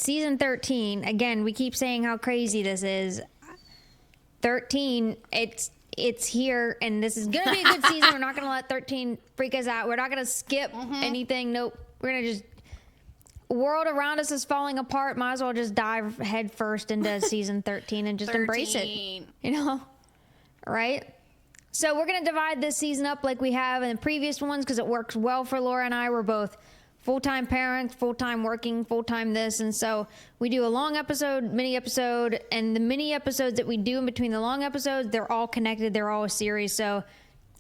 Season 13, again, we keep saying how crazy this is. 13, it's here, and this is going to be a good season. We're not going to let 13 freak us out. We're not going to skip anything. Nope. We're going to just... World around us is falling apart. Might as well just dive head first into season 13 and just embrace it. You know? Right? So we're going to divide this season up like we have in the previous ones because it works well for Laura and I. We're both full-time parents, full-time working, full-time this. And so we do a long episode, mini episode, and the mini episodes that we do in between the long episodes, they're all connected. They're all a series. So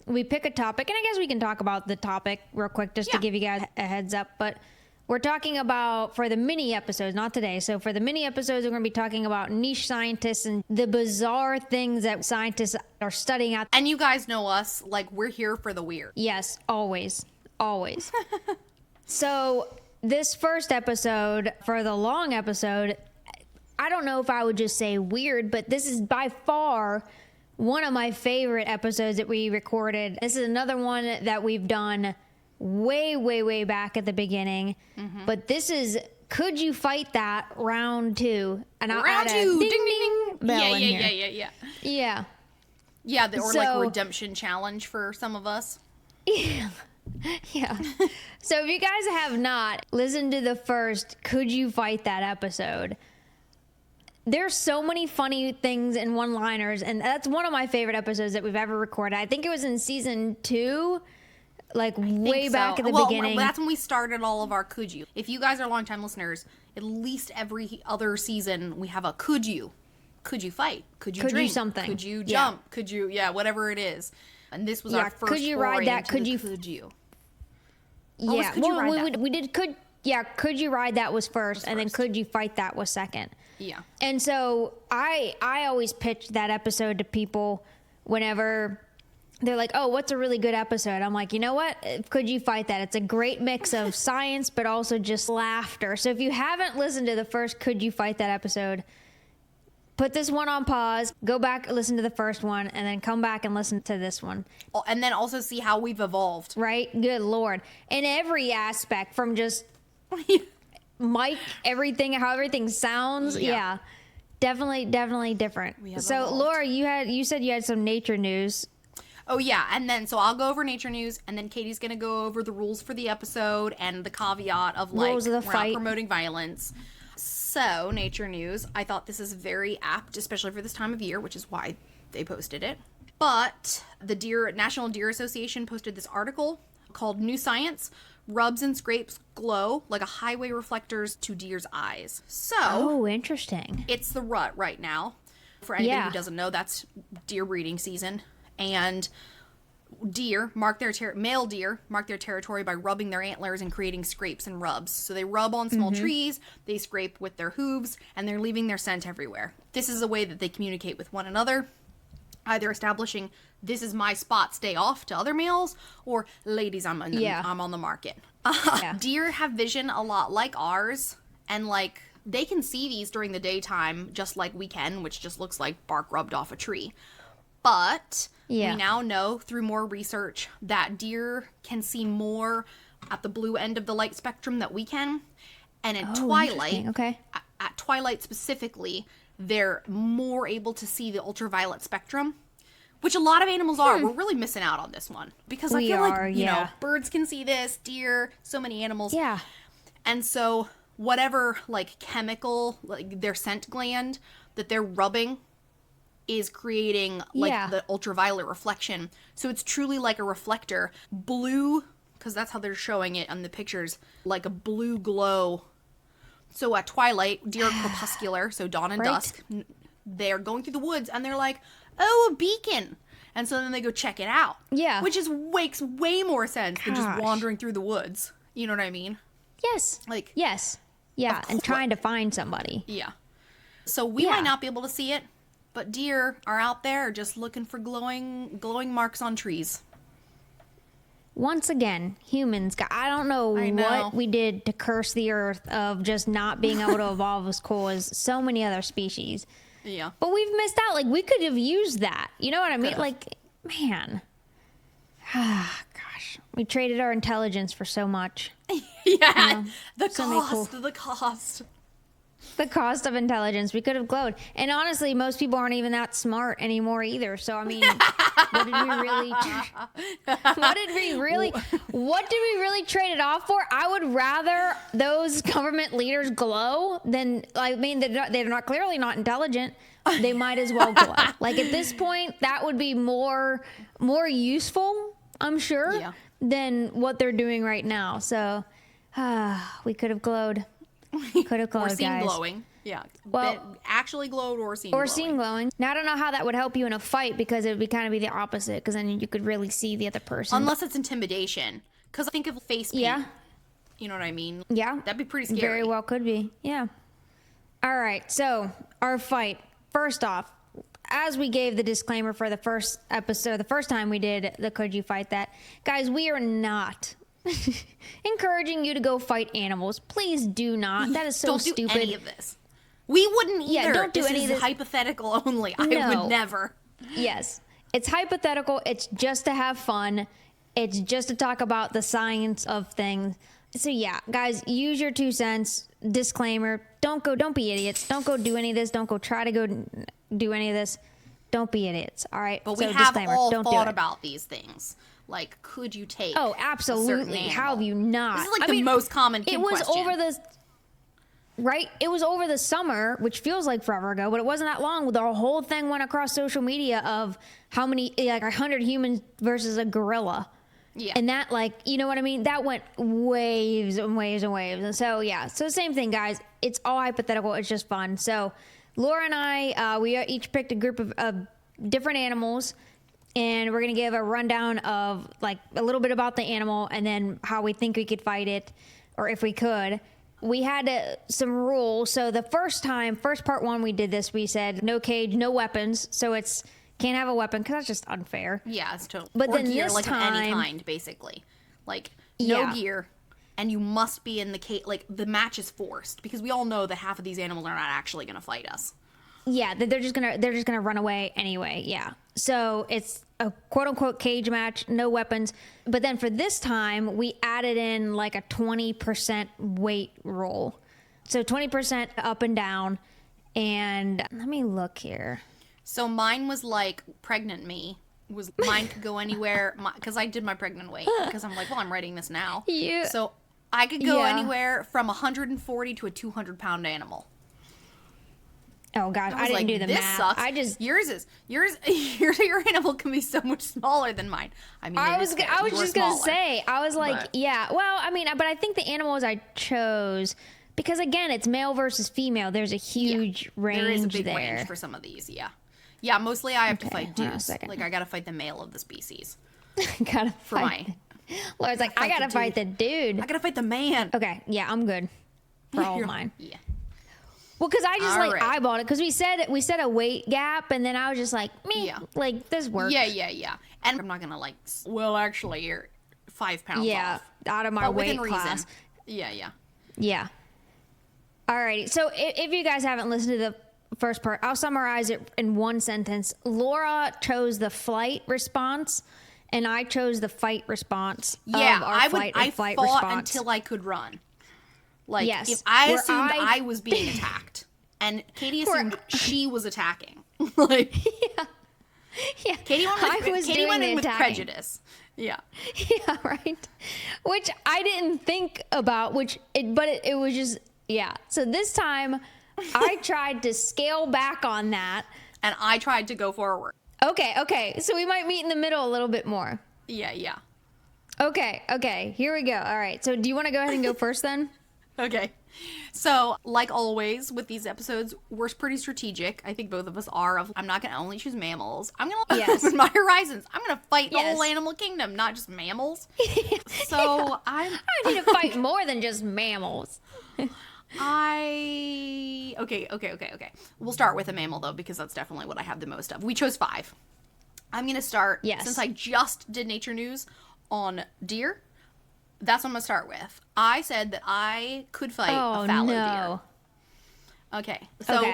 we pick a topic, and I guess we can talk about the topic real quick just to give you guys a heads up. But we're talking about, for the mini episodes, not today. So for the mini episodes, we're going to be talking about niche scientists and the bizarre things that scientists are studying out. And you guys know us, like, we're here for the weird. Yes, always. Always. So this first episode, for the long episode, I don't know if I would just say weird, but this is by far one of my favorite episodes that we recorded. This is another one that we've done way, way, way back at the beginning. But this is Could You Fight That round 2. And I'll add a ding, ding, bell in here. Yeah. Yeah, or like a redemption challenge for some of us. Yeah. So if you guys have not listened to the first Could You Fight That episode, there's so many funny things and one-liners, and that's one of my favorite episodes that we've ever recorded. I think it was in season 2, like way back at the beginning. Well, that's when we started all of our Could You. If you guys are longtime listeners, at least every other season we have a Could You. Could you fight? Could you drink? Could you something? Could you jump? Could you, whatever it is. And this was our first Could you ride that? Could you? Yeah, we did Could You Ride That was first, and then Could You Fight That was second. Yeah. And so I always pitch that episode to people whenever they're like, oh, what's a really good episode? I'm like, you know what? Could You Fight That? It's a great mix of science, but also just laughter. So if you haven't listened to the first Could You Fight That episode, put this one on pause, go back, listen to the first one, and then come back and listen to this one. And then also see how we've evolved. Right? Good Lord. In every aspect, from just mic, everything, how everything sounds. Yeah. Definitely different. So, evolved. Laura, you said you had some nature news. Oh, yeah. And then, so I'll go over nature news, and then Katie's going to go over the rules for the episode and the caveat of, like, rules of the we're fight. Not promoting violence. So, nature news, I thought this is very apt, especially for this time of year, which is why they posted it. But the National Deer Association posted this article called New Science, Rubs and Scrapes Glow Like a Highway Reflectors to Deer's Eyes. So, oh, interesting. It's the rut right now. For anybody who doesn't know, that's deer breeding season. And male deer mark their territory by rubbing their antlers and creating scrapes and rubs. So they rub on small trees, they scrape with their hooves, and they're leaving their scent everywhere. This is a way that they communicate with one another, either establishing, this is my spot, stay off, to other males, or ladies, I'm on the market. Deer have vision a lot like ours, and like they can see these during the daytime just like we can, which just looks like bark rubbed off a tree. But we now know through more research that deer can see more at the blue end of the light spectrum that we can. And at twilight, at twilight specifically, they're more able to see the ultraviolet spectrum, which a lot of animals are. We're really missing out on this one. Because I feel like, you know, birds can see this, deer, so many animals. Yeah. And so whatever, like, chemical, like, their scent gland that they're rubbing is creating like the ultraviolet reflection. So it's truly like a reflector. Blue, because that's how they're showing it on the pictures, like a blue glow. So at twilight, deer are crepuscular, so dawn and dusk. They're going through the woods and they're like, oh, a beacon. And so then they go check it out. Yeah. Which makes way more sense than just wandering through the woods. You know what I mean? Yes. Like, yes. Yeah. And trying to find somebody. Yeah. So we might not be able to see it, but deer are out there just looking for glowing marks on trees. Once again, humans, I don't know what we did to curse the earth of just not being able to evolve as cool as so many other species. Yeah. But we've missed out. Like, we could have used that. You know what I mean? Like, man. Gosh. We traded our intelligence for so much. The cost. The cost of intelligence. We could have glowed. And honestly, most people aren't even that smart anymore either. So, I mean, what did we really trade it off for? I would rather those government leaders glow than, I mean, they're not clearly not intelligent. They might as well glow. Like at this point, that would be more useful, I'm sure, than what they're doing right now. So, we could have glowed. Could have glowed, or seen guys. glowing. Yeah. Well, actually glowed or seen or glowing. seen glowing. Now I don't know how that would help you in a fight because it would be kind of be the opposite because then you could really see the other person. Unless it's intimidation. Because I think of face paint. Yeah. You know what I mean? Yeah. That'd be pretty scary. Very well could be. Yeah. All right. So our fight. First off, as we gave the disclaimer for the first episode, the first time we did the Could You Fight That? Guys, we are not encouraging you to go fight animals. Please do not. That is so stupid. Don't do any of this. We wouldn't either. Yeah, don't do any of this. Hypothetical only. I would never. Yes. It's hypothetical. It's just to have fun. It's just to talk about the science of things. So yeah, guys, use your 2 cents. Disclaimer. Don't be idiots. Don't go do any of this. Don't go try to go do any of this. Don't be idiots. All right. But we have all thought about these things. Like, could you take? Oh, absolutely. How have you not? This is like the most common question. It was over the summer, which feels like forever ago, but it wasn't that long. The whole thing went across social media of how many, like 100 humans versus a gorilla. Yeah. And that, like, you know what I mean? That went waves and waves and waves. And so, yeah. So same thing, guys. It's all hypothetical. It's just fun. So Laura and I, we each picked a group of different animals. And we're going to give a rundown of, like, a little bit about the animal and then how we think we could fight it, or if we could. We had some rules. So the first part 1 we did this, we said no cage, no weapons. So it's can't have a weapon because that's just unfair. Yeah, it's totally. But or then gear, this like time, of any kind, basically. Like, no gear. And you must be in the cage. Like, the match is forced because we all know that half of these animals are not actually going to fight us. Yeah, they're just gonna run away anyway. Yeah. So it's a quote unquote cage match, no weapons. But then for this time, we added in like a 20% weight roll. So 20% up and down. And let me look here. So mine was like pregnant me. Mine could go anywhere because I did my pregnant weight because I'm like, well, I'm writing this now. Yeah. So I could go anywhere from 140 to a 200-pound animal. Oh gosh, I didn't do the this math. Sucks. Your animal can be so much smaller than mine. I mean, I was just gonna say, I was like, yeah. Well, I mean, but I think the animals I chose because again, it's male versus female. There's a huge range there is a big there. range for some of these. Yeah. Mostly I have to fight dudes. Second. Like I gotta fight the male of the species. Gotta for fight. Laura's like, I gotta fight the dude. I gotta fight the man. Okay, yeah, I'm good for all of mine. Yeah. Well, because I just eyeballed it because we said a weight gap, and then I was just like, me, like this works. Yeah. And I'm not gonna like. Well, actually, you're 5 pounds off. Out of my weight class. Yeah. Alrighty, so if you guys haven't listened to the first part, I'll summarize it in one sentence. Laura chose the flight response, and I chose the fight response. Yeah, I fought response. until I could run. Like, if I assumed I was being attacked, and Katy assumed she was attacking. Like, yeah. Katy went in with prejudice. Yeah. Yeah, right. Which I didn't think about, but it was just, yeah. So this time, I tried to scale back on that. And I tried to go forward. Okay. So we might meet in the middle a little bit more. Yeah. Okay. Here we go. All right. So do you want to go ahead and go first then? Okay. So, like always with these episodes, we're pretty strategic. I think both of us are. I'm not going to only choose mammals. I'm going to open my horizons. I'm going to fight the whole animal kingdom, not just mammals. So, I need to fight more than just mammals. Okay. We'll start with a mammal, though, because that's definitely what I have the most of. We chose 5. I'm going to start, since I just did nature news on deer. That's what I'm going to start with. I said that I could fight a fallow deer. Okay. So,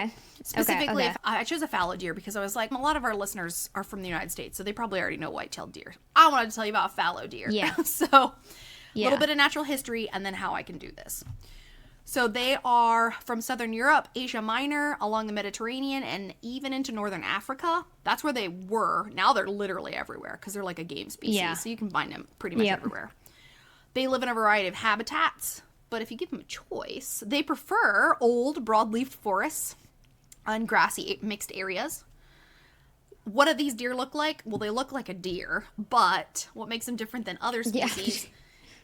specifically, I chose a fallow deer because I was like, a lot of our listeners are from the United States, so they probably already know white-tailed deer. I wanted to tell you about a fallow deer. Yeah. So, a little bit of natural history and then how I can do this. So they are from Southern Europe, Asia Minor, along the Mediterranean, and even into Northern Africa. That's where they were. Now they're literally everywhere because they're like a game species. Yeah. So you can find them pretty much everywhere. They live in a variety of habitats, but if you give them a choice, they prefer old broadleaf forests and grassy mixed areas. What do these deer look like? Well, they look like a deer, but what makes them different than other species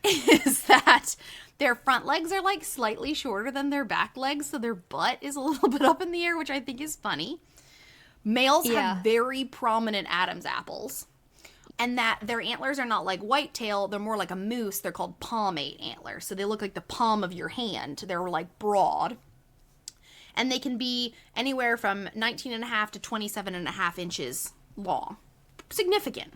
is that their front legs are like slightly shorter than their back legs, so their butt is a little bit up in the air, which I think is funny. Males have very prominent Adam's apples, and that their antlers are not like whitetail, they're more like a moose. They're called palmate antlers, so they look like the palm of your hand. They're like broad. And they can be anywhere from 19.5 to 27.5 inches long. Significant.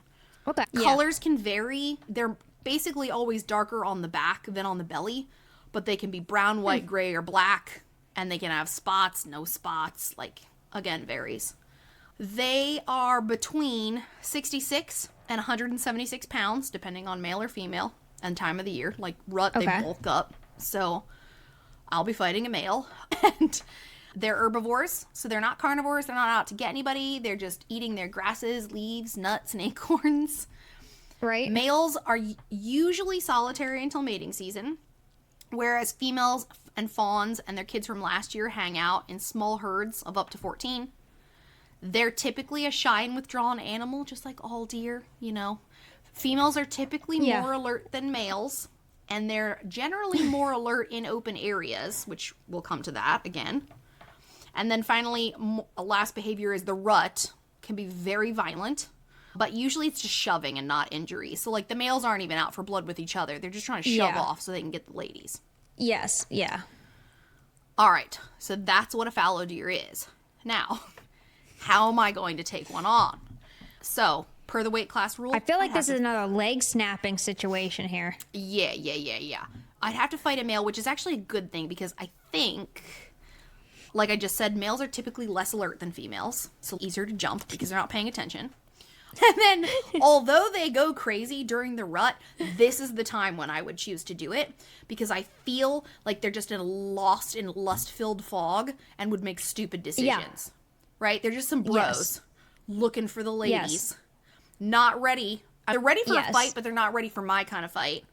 Okay. Colors can vary. They're basically always darker on the back than on the belly, but they can be brown, white, gray, or black, and they can have spots, no spots, like, again, varies. They are between 66 and 176 pounds, depending on male or female, and time of the year. Like rut, they bulk up. So I'll be fighting a male. And they're herbivores, so they're not carnivores. They're not out to get anybody. They're just eating their grasses, leaves, nuts, and acorns. Right. Males are usually solitary until mating season, whereas females and fawns and their kids from last year hang out in small herds of up to 14. They're typically a shy and withdrawn animal, just like all deer, you know. Females are typically more alert than males, and they're generally more alert in open areas, which we'll come to that again. And then finally, last behavior is the rut. Can be very violent, but usually it's just shoving and not injury. So, like, the males aren't even out for blood with each other. They're just trying to shove off so they can get the ladies. Yes, yeah. All right, so that's what a fallow deer is. Now, how am I going to take one on? So, per the weight class rule... I feel like this is another leg snapping situation here. Yeah. I'd have to fight a male, which is actually a good thing because I think... Like I just said, males are typically less alert than females, so easier to jump because they're not paying attention. And then, although they go crazy during the rut, this is the time when I would choose to do it because I feel like they're just lost in lust-filled fog and would make stupid decisions. Right? They're just some bros looking for the ladies, not ready. They're ready for a fight, but they're not ready for my kind of fight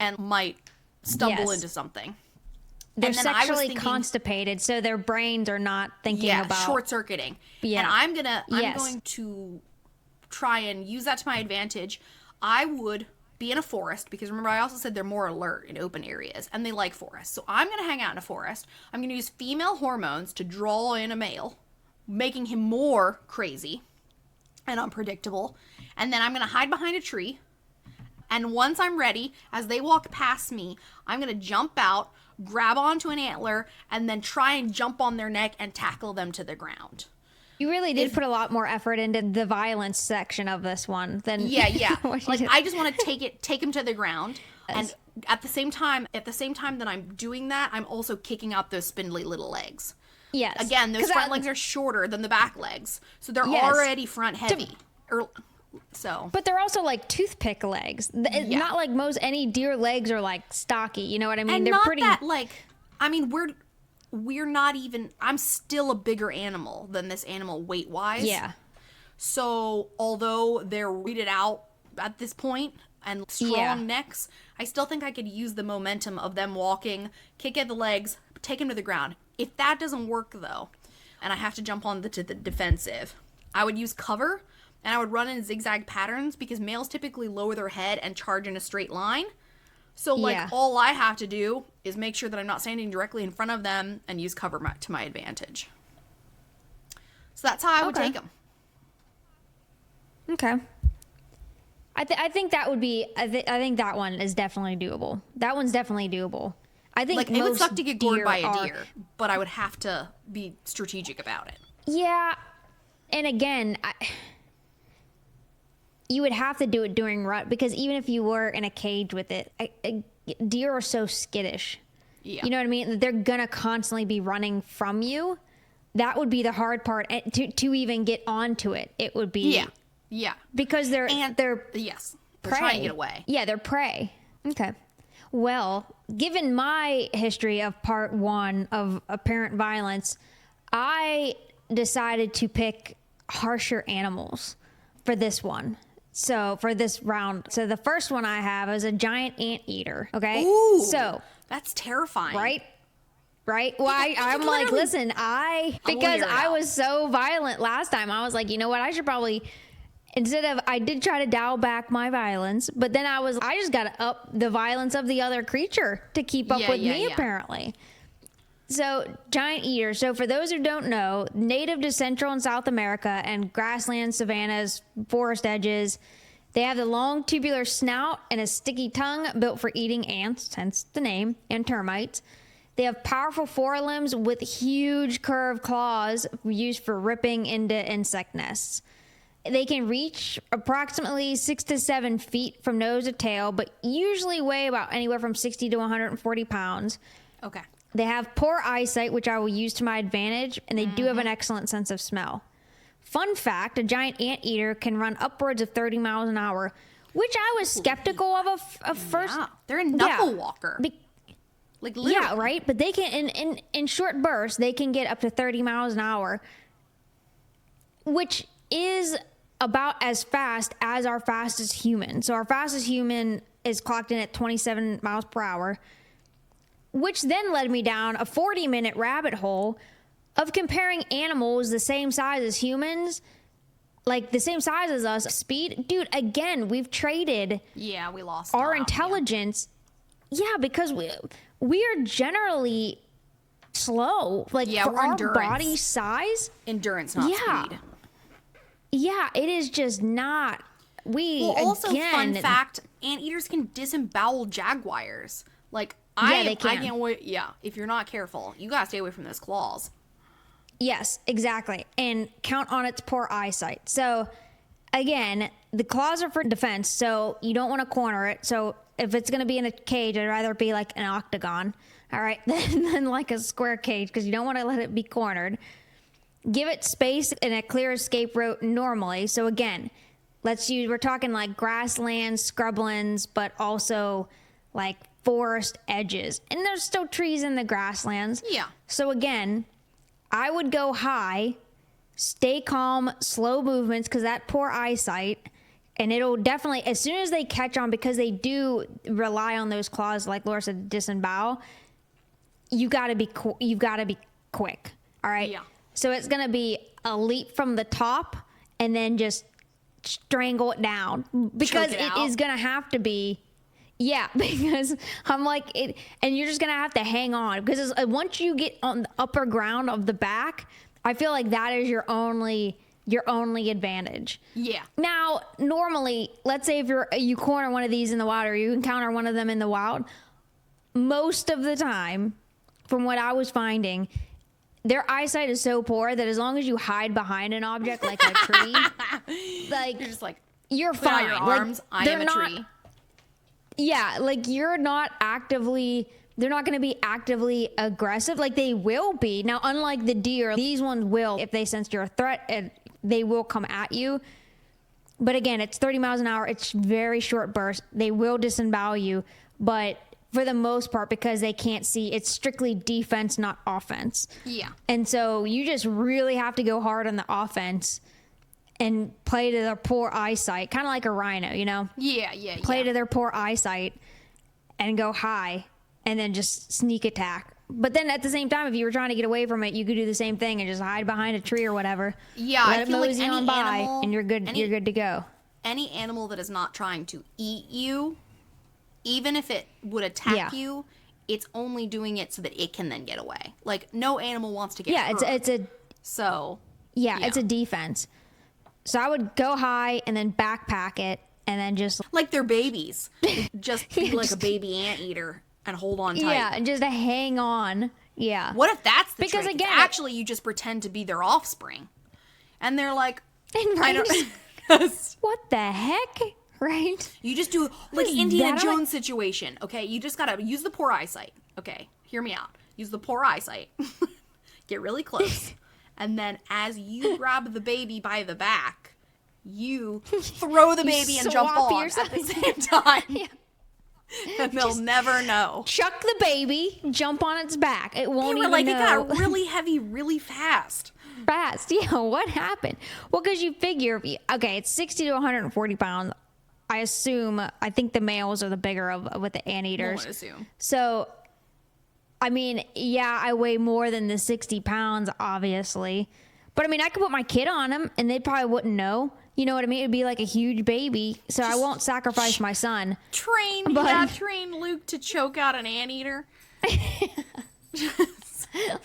and might stumble into something. They're sexually constipated, so their brains are not thinking about... short-circuiting. And I'm going to try and use that to my advantage. I would be in a forest, because remember, I also said they're more alert in open areas, and they like forests. So I'm going to hang out in a forest. I'm going to use female hormones to draw in a male, making him more crazy and unpredictable. And then I'm going to hide behind a tree. And once I'm ready, as they walk past me, I'm going to jump out, grab onto an antler, and then try and jump on their neck and tackle them to the ground. You really did put a lot more effort into the violence section of this one than Like, I just want to take him to the ground, and at the same time that I'm doing that, I'm also kicking out those spindly little legs. Yes. Again, those front legs are shorter than the back legs, so they're already front heavy. But they're also like toothpick legs. Not like any deer legs are like stocky. You know what I mean? And they're not pretty. That, like, I mean, we're not even. I'm still a bigger animal than this animal weight wise. Yeah. So although they're weeded out at this point and strong necks, I still think I could use the momentum of them walking, kick at the legs, take them to the ground. If that doesn't work though, and I have to jump on to the defensive, I would use cover. And I would run in zigzag patterns because males typically lower their head and charge in a straight line. So, all I have to do is make sure that I'm not standing directly in front of them and use cover to my advantage. So that's how I would take them. Okay. I think that would be... I think that one is definitely doable. That one's definitely doable. I think it would suck to get gored by a deer, but I would have to be strategic about it. Yeah. And again... You would have to do it during rut because even if you were in a cage with it, deer are so skittish. Yeah. You know what I mean? They're going to constantly be running from you. That would be the hard part to even get onto it. It would be. Yeah. Because they're trying to get away. Yeah, they're prey. Okay. Well, given my history of part 1 of apparent violence, I decided to pick harsher animals for this one. So for this round. So the first one I have is a giant anteater. Okay. Ooh, so that's terrifying. Right? Well, I'm like, listen, because I was so violent last time, I was like, you know what? I should probably, I did try to dial back my violence, but then I just got to up the violence of the other creature to keep up with me, apparently. So, giant eater. So, for those who don't know, native to Central and South America and grasslands, savannas, forest edges, they have the long tubular snout and a sticky tongue built for eating ants, hence the name, and termites. They have powerful forelimbs with huge curved claws used for ripping into insect nests. They can reach approximately 6 to 7 feet from nose to tail, but usually weigh about anywhere from 60 to 140 pounds. Okay. They have poor eyesight, which I will use to my advantage, and they do have an excellent sense of smell. Fun fact, a giant anteater can run upwards of 30 miles an hour, which I was skeptical of first. Yeah, they're a knuckle walker. Like literally. Yeah, right? But they can, in short bursts, they can get up to 30 miles an hour, which is about as fast as our fastest human. So our fastest human is clocked in at 27 miles per hour, which then led me down a 40-minute rabbit hole of comparing animals the same size as humans, like the same size as us, speed. Dude, again, we've traded we lost our intelligence. Yeah, because we are generally slow. Like, for our body size. Endurance, not speed. Yeah, it is just not. Also, fun fact, anteaters can disembowel jaguars. Like, they can. I can't wait. Yeah, if you're not careful, you gotta stay away from those claws. Yes, exactly. And count on its poor eyesight. So, again, the claws are for defense, so you don't want to corner it. So, if it's going to be in a cage, I'd rather be like an octagon, all right, than like a square cage, because you don't want to let it be cornered. Give it space and a clear escape route normally. So, again, we're talking like grasslands, scrublands, but also like forest edges. And there's still trees in the grasslands. Yeah. So, again, I would go high, stay calm, slow movements, because that poor eyesight, and it'll definitely, as soon as they catch on, because they do rely on those claws, like Laura said, disembowel, you've got to be quick, all right? Yeah. So it's going to be a leap from the top and then just strangle it down, because it is going to have to be. Yeah, because I'm like it, and you're just gonna have to hang on, because once you get on the upper ground of the back, I feel like that is your only advantage. Yeah. Now, normally, let's say if you corner one of these in the wild, or you encounter one of them in the wild, most of the time, from what I was finding, their eyesight is so poor that as long as you hide behind an object like a tree, like you're just like you're put fine. out your arms. Like, I am a tree. Yeah, like they're not going to be actively aggressive. Like they will be. Now, unlike the deer, these ones will, if they sense you're a threat, they will come at you. But again, it's 30 miles an hour. It's very short bursts. They will disembowel you. But for the most part, because they can't see, it's strictly defense, not offense. Yeah. And so you just really have to go hard on the offense and play to their poor eyesight, kind of like a rhino, you know? Yeah. Play to their poor eyesight and go high and then just sneak attack. But then at the same time, if you were trying to get away from it, you could do the same thing and just hide behind a tree or whatever. Yeah, let I it feel like mosey any on by, animal, and you're good. You're good to go. Any animal that is not trying to eat you, even if it would attack you, it's only doing it so that it can then get away. Like no animal wants to get hurt. It's a defense. So I would go high and then backpack it and then just like they're babies. Just be like a baby anteater and hold on tight. Yeah, and just to hang on. Yeah. What if that's the because trick? Again, actually you just pretend to be their offspring. And they're like, I don't what the heck? Right? You just do like Indiana Jones situation. Okay, you just gotta use the poor eyesight. Okay, hear me out. Use the poor eyesight. Get really close. And then as you grab the baby by the back, you throw the baby and jump on at the same time. And they'll never know. Chuck the baby, jump on its back. It won't They were even like, know. it got really heavy really fast. Fast. Yeah, what happened? Well, because you figure, okay, it's 60 to 140 pounds. I assume, I think the males are the bigger of with the anteaters. One would assume. So, I mean, yeah, I weigh more than the 60 pounds, obviously. But I mean, I could put my kid on them and they probably wouldn't know. You know what I mean? It'd be like a huge baby. So I won't sacrifice my son. Train Luke to choke out an anteater.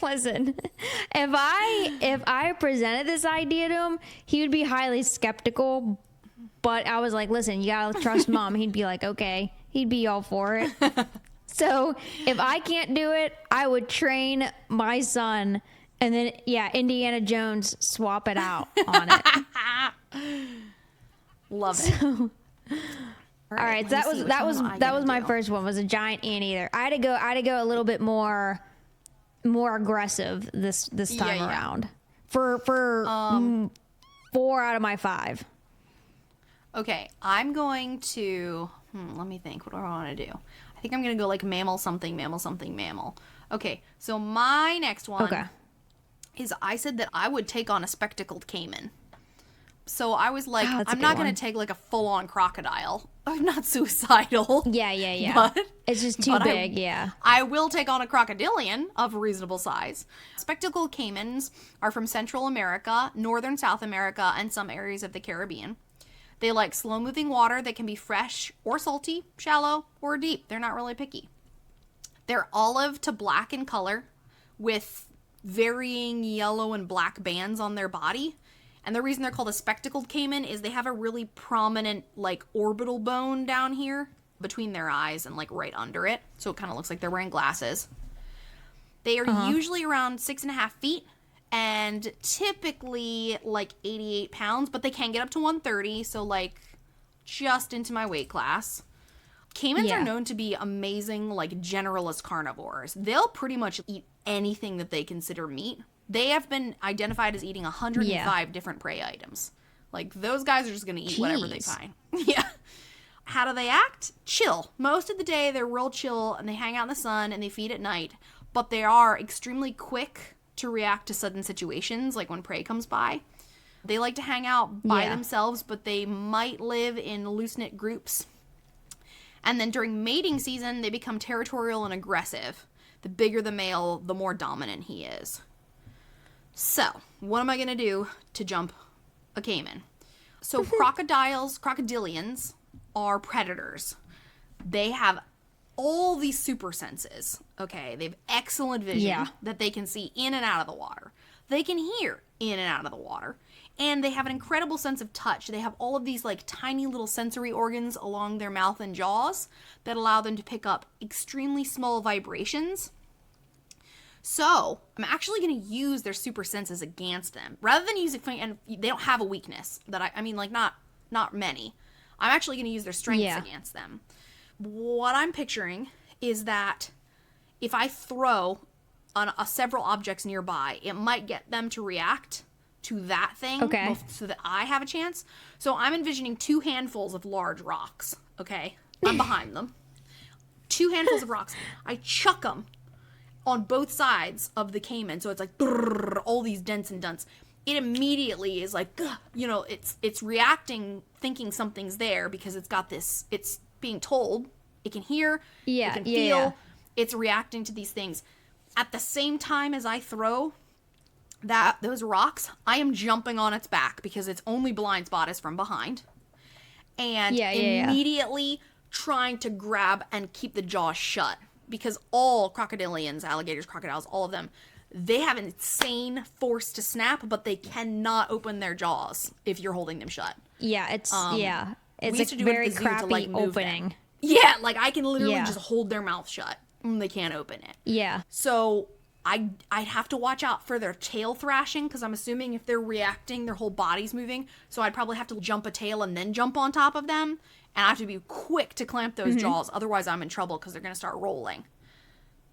Listen, if I presented this idea to him, he would be highly skeptical. But I was like, listen, you gotta trust mom. He'd be like, okay. He'd be all for it. So if I can't do it, I would train my son. And then, yeah, Indiana Jones, swap it out on it. Love it. All right, so that was my first one. Was a giant anteater. I had to go a little bit more aggressive this time around. For 4 out of my 5. Okay, I'm going to let me think. What do I want to do? I think I'm going to go like mammal something, mammal something, mammal. Okay, so my next one is I said that I would take on a spectacled caiman. So I was like, I'm not going to take like a full-on crocodile. I'm not suicidal. Yeah. But, it's just too big, I will take on a crocodilian of a reasonable size. Spectacled caimans are from Central America, Northern South America, and some areas of the Caribbean. They like slow-moving water that can be fresh or salty, shallow, or deep. They're not really picky. They're olive to black in color with varying yellow and black bands on their body. And the reason they're called a spectacled caiman is they have a really prominent, like, orbital bone down here between their eyes and, like, right under it. So it kind of looks like they're wearing glasses. They are usually around 6.5 feet and typically, like, 88 pounds. But they can get up to 130, so, like, just into my weight class. Caimans are known to be amazing, like, generalist carnivores. They'll pretty much eat anything that they consider meat. They have been identified as eating 105 different prey items. Like, those guys are just going to eat whatever they find. Yeah. How do they act? Chill. Most of the day, they're real chill, and they hang out in the sun, and they feed at night. But they are extremely quick to react to sudden situations, like when prey comes by. They like to hang out by themselves, but they might live in loose-knit groups. And then during mating season, they become territorial and aggressive. The bigger the male, the more dominant he is. So, what am I going to do to jump a caiman? So, crocodilians are predators. They have all these super senses, okay? They have excellent vision that they can see in and out of the water. They can hear in and out of the water. And they have an incredible sense of touch. They have all of these, like, tiny little sensory organs along their mouth and jaws that allow them to pick up extremely small vibrations. So, I'm actually going to use their super senses against them. Rather than using, and they don't have a weakness that I mean, like, not many. I'm actually going to use their strengths against them. What I'm picturing is that if I throw on several objects nearby, it might get them to react to that thing so that I have a chance. So, I'm envisioning 2 handfuls of large rocks, okay? I'm behind them. 2 handfuls of rocks. I chuck them on both sides of the caiman, so it's like brrr, all these dents and dunts. It immediately is like, you know, it's reacting, thinking something's there because it's got this. It's being told. It can hear. It can feel. It's reacting to these things. At the same time as I throw those rocks, I am jumping on its back because its only blind spot is from behind, and immediately trying to grab and keep the jaws shut. Because all crocodilians, alligators, crocodiles, all of them, they have an insane force to snap, but they cannot open their jaws if you're holding them shut. Yeah, it's a very crappy opening. Yeah, like I can literally just hold their mouth shut and they can't open it. Yeah. So I'd have to watch out for their tail thrashing because I'm assuming if they're reacting, their whole body's moving. So I'd probably have to jump a tail and then jump on top of them. And I have to be quick to clamp those jaws. Otherwise, I'm in trouble because they're going to start rolling.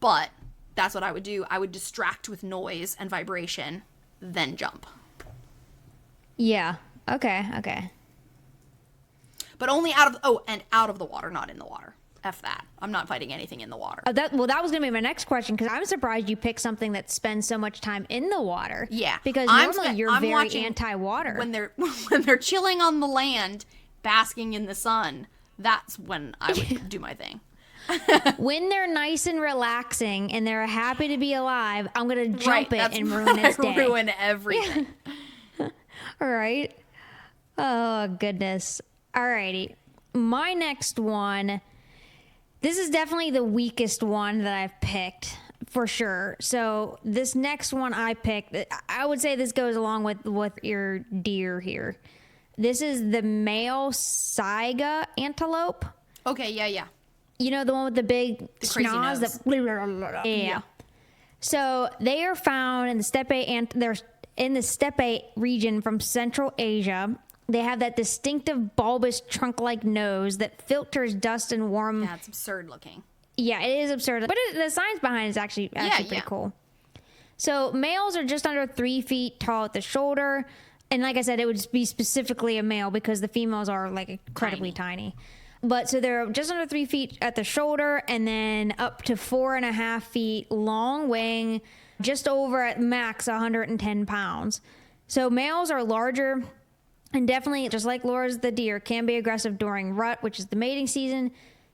But that's what I would do. I would distract with noise and vibration, then jump. Yeah. Okay. But only out of the water, not in the water. F that. I'm not fighting anything in the water. That was going to be my next question, because I'm surprised you picked something that spends so much time in the water. Yeah. Because normally you're very watching anti-water. When they're chilling on the land, basking in the sun, that's when I would do my thing. When they're nice and relaxing and they're happy to be alive, I'm going to jump it and ruin its day. Ruin everything. All right. Oh, goodness. All righty. My next one, this is definitely the weakest one that I've picked, for sure. So this next one I picked, I would say this goes along with your deer here. This is the male saiga antelope. Okay, yeah. You know, the one with the big crazy schnoz? nose. Yeah. So they are found in the steppe, and they're in the steppe region from Central Asia. They have that distinctive bulbous trunk-like nose that filters dust and warm. Yeah, it's absurd looking. Yeah, it is absurd. But the science behind it is actually pretty cool. So males are just under 3 feet tall at the shoulder. And like I said, it would be specifically a male because the females are like incredibly tiny. But so they're just under 3 feet at the shoulder, and then up to 4.5 feet long, weighing just over at max 110 pounds. So males are larger and definitely, just like Laura's the deer, can be aggressive during rut, which is the mating season.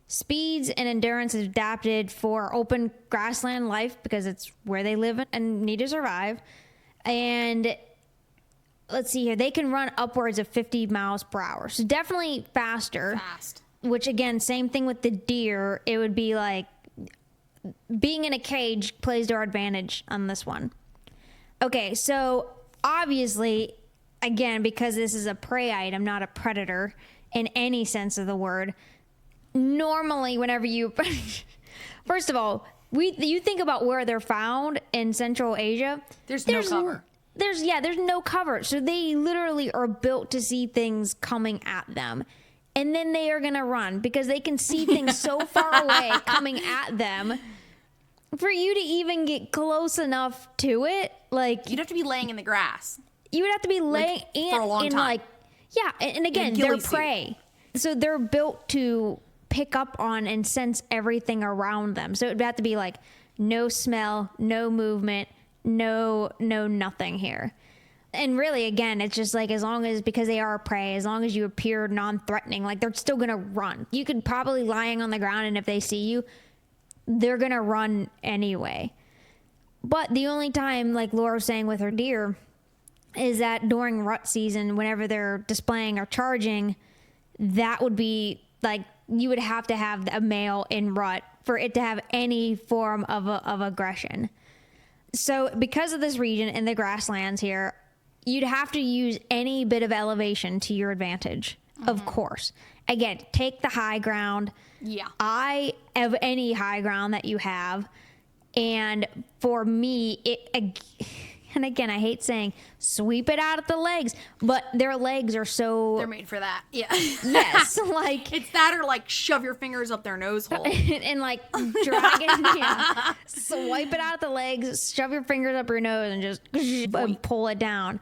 Speeds and endurance is adapted for open grassland life because it's where they live and need to survive. And let's see here, they can run upwards of 50 miles per hour. So definitely faster. Fast. Which again, same thing with the deer. It would be like being in a cage plays to our advantage on this one. Okay, so obviously, again, because this is a prey item, not a predator in any sense of the word, normally whenever you... First of all, you think about where they're found in Central Asia. There's no cover. There's no cover. So they literally are built to see things coming at them. And then they are going to run because they can see things so far away coming at them. For you to even get close enough to it, like... You'd have to be laying in the grass. You would have to be laying for a long time. And again, they're prey. So they're built to pick up on and sense everything around them. So it would have to be like no smell, no movement, no nothing here. And really, again, it's just like, as long as, because they are prey, as long as you appear non-threatening, like they're still going to run. You could probably lying on the ground, and if they see you, they're going to run anyway. But the only time, like Laura was saying with her deer, is that during rut season, whenever they're displaying or charging, that would be like, you would have to have a male in rut for it to have any form of aggression. So because of this region and the grasslands here, you'd have to use any bit of elevation to your advantage, of course. Again, take the high ground. Yeah. I have any high ground that you have. And for me, and again, I hate saying sweep it out at the legs, but their legs are so... They're made for that. Yeah. Yes, like... It's that or like shove your fingers up their nose hole. and like drag it, swipe it out at the legs, shove your fingers up your nose and just pull it down.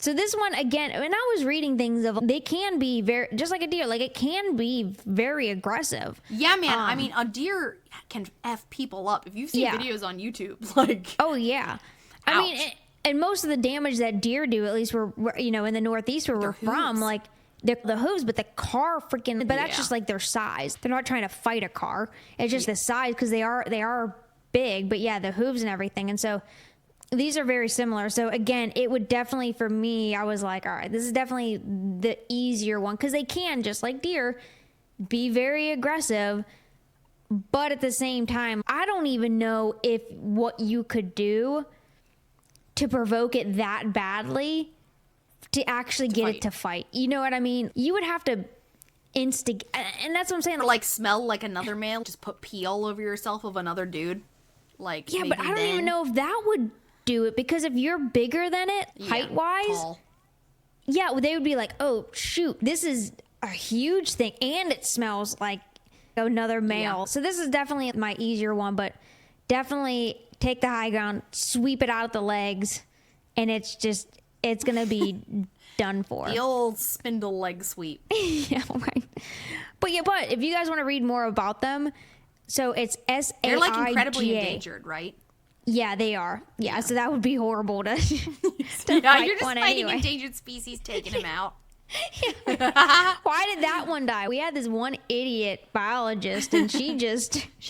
So this one, again, when I was reading things of, they can be very, just like a deer, like it can be very aggressive. Yeah, man. I mean, a deer can F people up. If you've seen videos on YouTube, like... Oh, yeah. I mean... And most of the damage that deer do, at least we're in the Northeast where we're from, like they're the hooves, but the car freaking, but that's just like their size. They're not trying to fight a car. It's just the size, because they are big, but the hooves and everything. And so these are very similar. So again, it would definitely, for me, I was like, all right, this is definitely the easier one, because they can, just like deer, be very aggressive. But at the same time, I don't even know if what you could do to provoke it that badly to actually get it to fight. You know what I mean? You would have to instigate, and that's what I'm saying. Or like smell like another male, just put pee all over yourself of another dude. Like, yeah, but I don't even know if that would do it, because if you're bigger than it, height-wise, tall. Yeah, they would be like, oh, shoot, this is a huge thing, and it smells like another male. So this is definitely my easier one, but definitely take the high ground, sweep it out of the legs, and it's just it's gonna be done for. The old spindle leg sweep. Yeah, right. But if you guys want to read more about them, so it's SAIGA. They're like incredibly endangered, right? Yeah, they are. Yeah, so that would be horrible to yeah, you're just fighting anyway. endangered species, taking them out. Why did that one die? We had this one idiot biologist, and she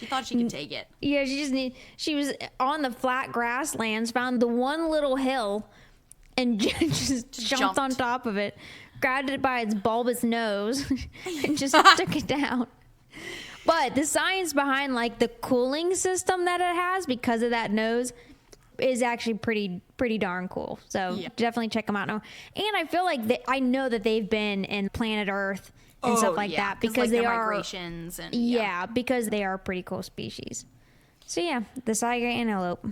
thought she could take it. Yeah, she was on the flat grasslands, found the one little hill, and just jumped on top of it, grabbed it by its bulbous nose, and just took it down. But the science behind like the cooling system that it has because of that nose is actually pretty darn cool. So definitely check them out now. And I feel like I know that they've been in planet Earth and stuff like that because like they are migrations and because they are a pretty cool species. So yeah, the Saiga antelope.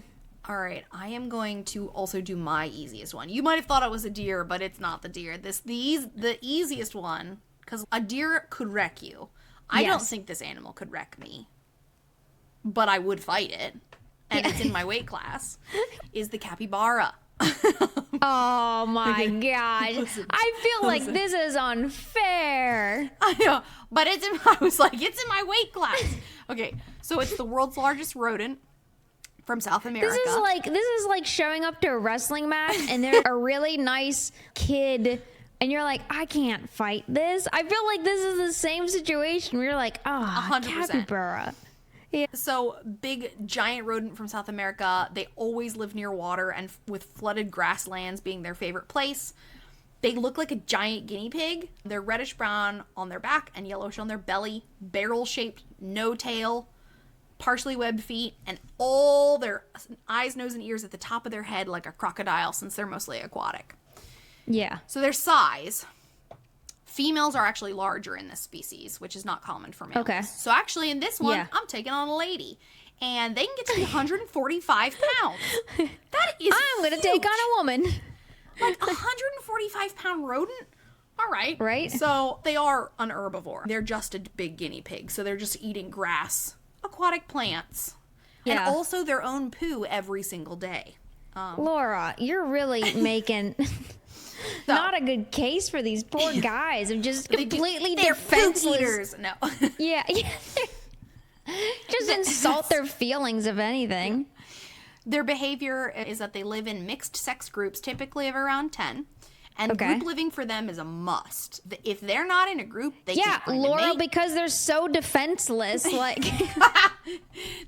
All right, I am going to also do my easiest one. You might have thought it was a deer, but it's not the deer. The easiest one, because a deer could wreck you. I don't think this animal could wreck me, but I would fight it, and it's in my weight class, is the capybara. Oh my god. I feel like this is unfair. I know, but I was like, it's in my weight class. Okay, so it's the world's largest rodent from South America. This is like showing up to a wrestling match and they're a really nice kid and you're like, I can't fight this. I feel like this is the same situation where you're like, 100%. Capybara. Yeah. So big giant rodent from South America. They always live near water and with flooded grasslands being their favorite place. They look like a giant guinea pig. They're reddish brown on their back and yellowish on their belly, barrel shaped, no tail, partially webbed feet, and all their eyes, nose, and ears at the top of their head like a crocodile since they're mostly aquatic. Yeah. So their size, females are actually larger in this species, which is not common for males. Okay. So actually in this one, I'm taking on a lady. And they can get to be 145 pounds. That is I'm going to take on a woman. Like a 145-pound rodent? All right. Right. So they are an herbivore. They're just a big guinea pig. So they're just eating grass, aquatic plants, and also their own poo every single day. Laura, you're really making... not a good case for these poor guys of just completely defenseless. Poop eaters. No. Yeah. Just insult their feelings, if anything. Their behavior is that they live in mixed sex groups, typically of around 10. And group living for them is a must. If they're not in a group, they can't find Laura, a mate. because they're so defenseless. Like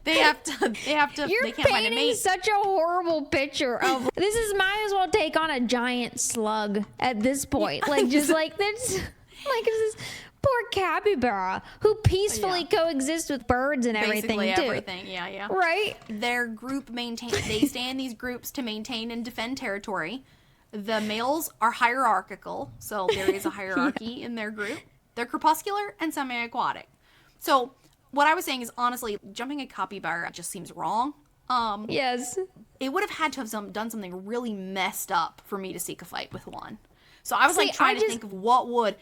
they have to. You're they can't find a painting mate. such a horrible picture of this. Is might as well take on a giant slug at this point. Like just like this, like this poor capybara who peacefully coexists with birds and everything Basically too. everything. Yeah. Right. Their group they stay in these groups to maintain and defend territory. The males are hierarchical, so there is a hierarchy in their group. They're crepuscular and semi-aquatic. So what I was saying is, honestly, jumping a capybara just seems wrong. Yes. It would have had to have done something really messed up for me to seek a fight with one. So I was trying to think of what would.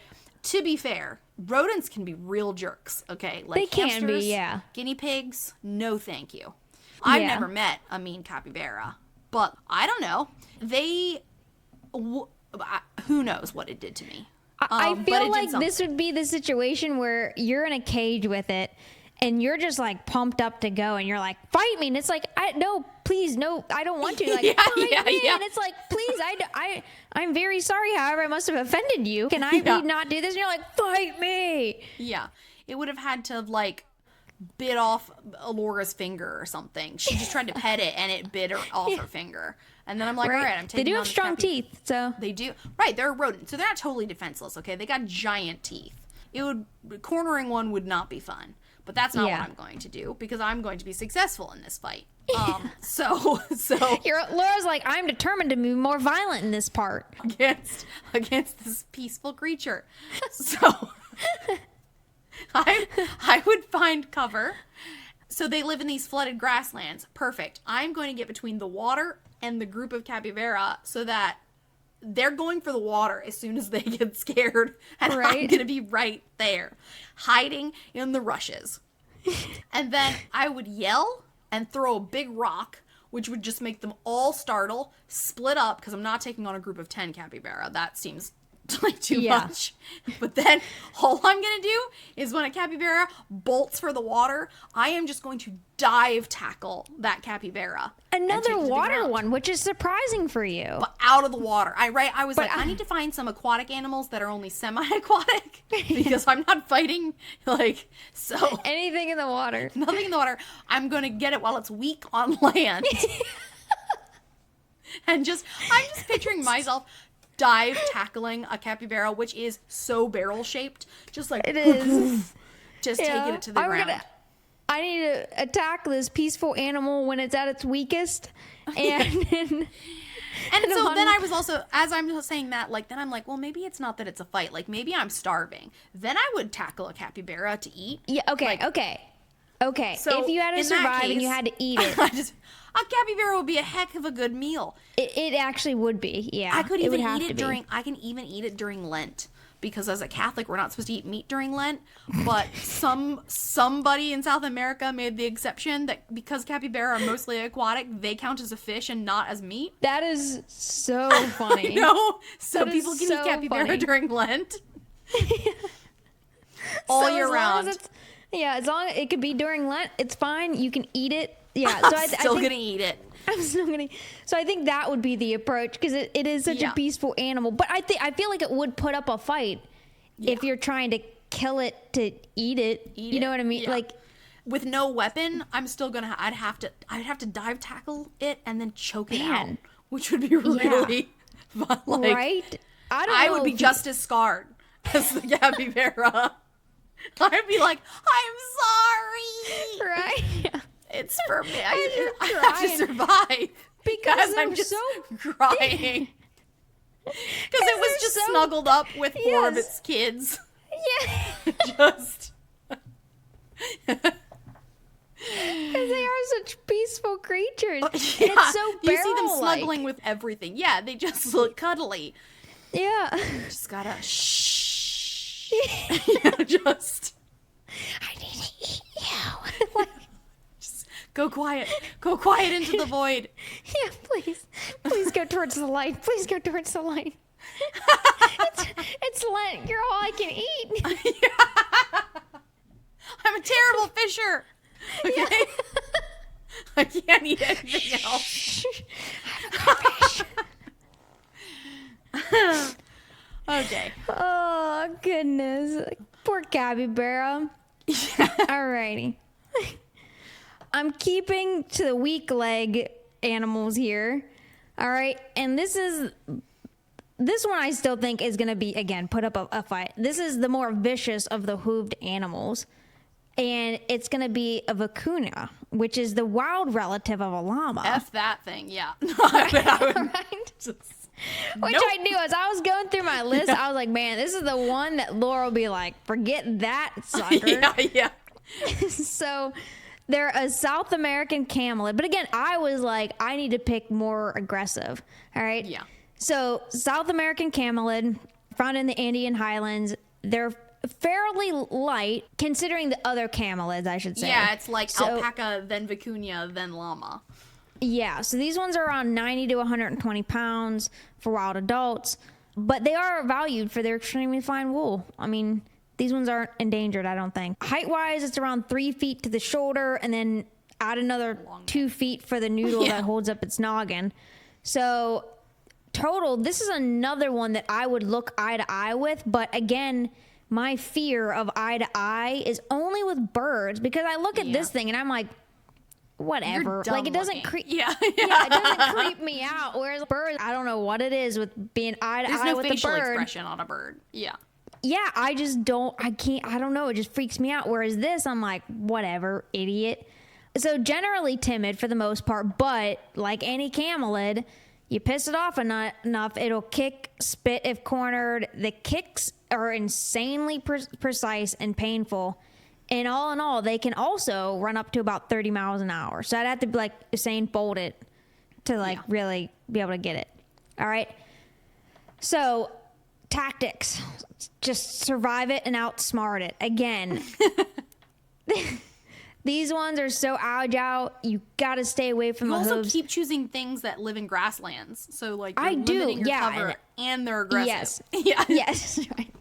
To be fair, rodents can be real jerks, okay? Like they can hamsters, be, yeah. Guinea pigs, no thank you. I've never met a mean capybara, but I don't know. Who knows what it did to me. I feel like this would be the situation where you're in a cage with it and you're just like pumped up to go and you're like, fight me. And it's like, no, please, no, I don't want to. Like, fight me. And it's like, please, I'm very sorry. However, I must have offended you. Can I not do this? And you're like, fight me. Yeah. It would have had to have like bit off Alora's finger or something. She just tried to pet it and it bit her off her finger. And then I'm like, all right, I'm taking They do on have this strong teeth, so. They do. Right, they're a rodent. So they're not totally defenseless, okay? They got giant teeth. Cornering one would not be fun. But that's not what I'm going to do because I'm going to be successful in this fight. So Laura's like, I'm determined to be more violent in this part. Against this peaceful creature. So I would find cover. So they live in these flooded grasslands. Perfect. I'm going to get between the water and the group of capybara so that they're going for the water as soon as they get scared. And I'm going to be right there, hiding in the rushes. And then I would yell and throw a big rock, which would just make them all startle, split up, because I'm not taking on a group of 10 capybara. That seems like too much. But then all I'm going to do is when a capybara bolts for the water, I am just going to dive tackle that capybara. Another water one, which is surprising for you. But out of the water. I was I need to find some aquatic animals that are only semi-aquatic because I'm not fighting, like, so. Anything in the water. Nothing in the water. I'm going to get it while it's weak on land. And I'm just picturing myself dive tackling a capybara, which is so barrel shaped, just like it is. Just taking it to the ground. I need to attack this peaceful animal when it's at its weakest, and so then I was also, as I'm saying that, like, then I'm like, well, maybe it's not that it's a fight, like maybe I'm starving. Then I would tackle a capybara to eat. Yeah. Okay. Like, okay. So if you had to survive and you had to eat it, a capybara would be a heck of a good meal. It actually would be. Yeah. I could even eat it during. I can even eat it during Lent, because as a Catholic, we're not supposed to eat meat during Lent. But somebody in South America made the exception that because capybara are mostly aquatic, they count as a fish and not as meat. That is so funny. No, so people can eat capybara during Lent. All year round. As long as it could be during Lent, it's fine. You can eat it. Yeah, so I'm still gonna eat it. I'm still gonna. So I think that would be the approach, because it is such a peaceful animal. But I feel like it would put up a fight if you're trying to kill it to eat it. You know what I mean? Yeah. Like, with no weapon, I'm still gonna. I'd have to dive tackle it and then choke it out, which would be really fun. Like, right? I would be just as scarred as the capybara. I'd be like, I'm sorry. Right? Yeah. It's for me. I have to survive because I'm just crying. Because it was just snuggled up with four of its kids. Yeah. Just. Because they are such peaceful creatures. Yeah. And it's so barrel-like. You see them snuggling with everything. Yeah, they just look cuddly. Yeah. Just gotta shh. Just. I need to eat you. Like, go quiet. Go quiet into the void. Yeah, please. Please go towards the light. Please go towards the light. It's Lent. You're all I can eat. I'm a terrible fisher. Okay? Yeah. I can't eat anything else. Okay. Oh, goodness. Poor capybara. Alrighty. I'm keeping to the weak leg animals here. All right. And this one I still think is going to be, again, put up a fight. This is the more vicious of the hooved animals. And it's going to be a vicuña, which is the wild relative of a llama. F that thing, yeah. Right? Which I knew as I was going through my list, I was like, man, this is the one that Laura will be like, forget that sucker. Yeah. So they're a South American camelid. But again, I was like, I need to pick more aggressive. All right? Yeah. So South American camelid, found in the Andean highlands. They're fairly light, considering the other camelids, I should say. Yeah, it's like alpaca, then vicuña, then llama. Yeah, so these ones are around 90 to 120 pounds for wild adults, but they are valued for their extremely fine wool. I mean, these ones aren't endangered, I don't think. Height-wise, it's around 3 feet to the shoulder, and then add another 2 feet for the noodle that holds up its noggin. So total, this is another one that I would look eye to eye with, but again, my fear of eye to eye is only with birds, because I look at this thing and I'm like, whatever. Like, it doesn't creep. Yeah, it doesn't creep me out. Whereas birds, I don't know what it is with being eye to eye with the bird. There's no facial expression on a bird. Yeah, I just don't. I don't know. It just freaks me out. Whereas this, I'm like, whatever, idiot. So generally timid for the most part, but like any camelid, you piss it off enough, it'll kick, spit if cornered. The kicks are insanely precise and painful. And all in all, they can also run up to about 30 miles an hour. So I'd have to be like Usain Bolt it to really be able to get it. All right. So tactics, just survive it and outsmart it. Again, These ones are so agile. You got to stay away from You the also hooves. keep choosing things that live in grasslands. So, like, you're I do, limiting your yeah, cover and they're aggressive. Yes. Yeah. Yes. Right.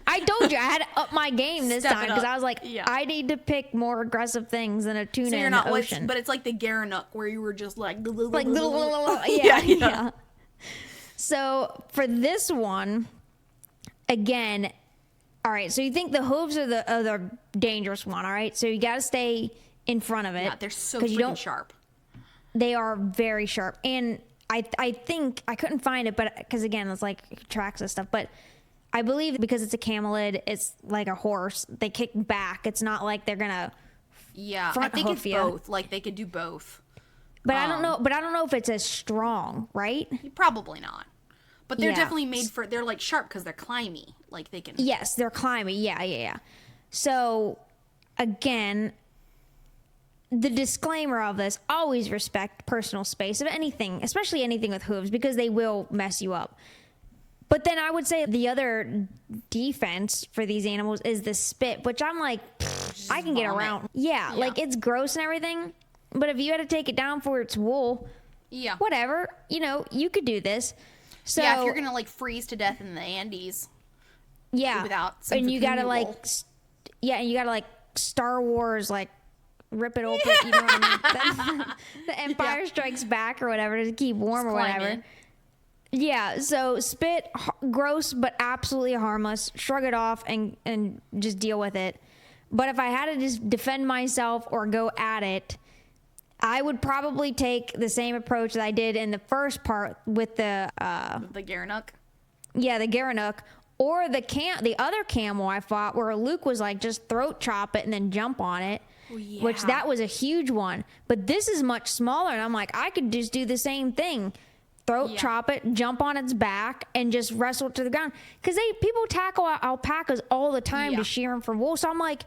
I told you I had to up my game this Step it time because up. I was like, Yeah. I need to pick more aggressive things than a tuna So you're in not the like, ocean. but it's like the Garanuk where you were just like, Like, yeah. yeah. So for this one, again, all right. So you think the hooves are the dangerous one, all right? So you got to stay in front of it. Yeah, they're so 'cause you freaking don't- sharp. They are very sharp, and I think I couldn't find it, but because again, it's like tracks and stuff. But I believe because it's a camelid, it's like a horse. They kick back. It's not like they're gonna. Yeah, I Front think it's hoof ya. both. Like, they could do both. But I don't know. But I don't know if it's as strong, right? Probably not. But they're Yeah. definitely made for, they're like sharp because they're climby. Like, they can. Yes, they're climbing. Yeah. So, again, the disclaimer of this: always respect personal space of anything, especially anything with hooves, because they will mess you up. But then I would say the other defense for these animals is the spit, which I'm like, I can get vomit. around. Yeah, like it's gross and everything. But if you had to take it down for its wool, Yeah. whatever, you could do this. So Yeah, if you're going to, like, freeze to death in the Andes. yeah, without some and you gotta cocoon like, wool. and you gotta like Star Wars, like rip it open. You know what I mean? The Empire Strikes Back or whatever to keep warm or Just climb whatever. in. Yeah, so spit, gross but absolutely harmless. Shrug it off and just deal with it. But if I had to just defend myself or go at it, I would probably take the same approach that I did in the first part with the The Garanuk. the Garanuk, or the other camel I fought where Luke was like just throat chop it and then jump on it. Which yeah. that was a huge one. But this is much smaller, and I'm like, I could just do the same thing. Throat Yeah. chop it, jump on its back, and just wrestle it to the ground. Because people tackle alpacas all the time Yeah. to shear them for wool. So I'm like,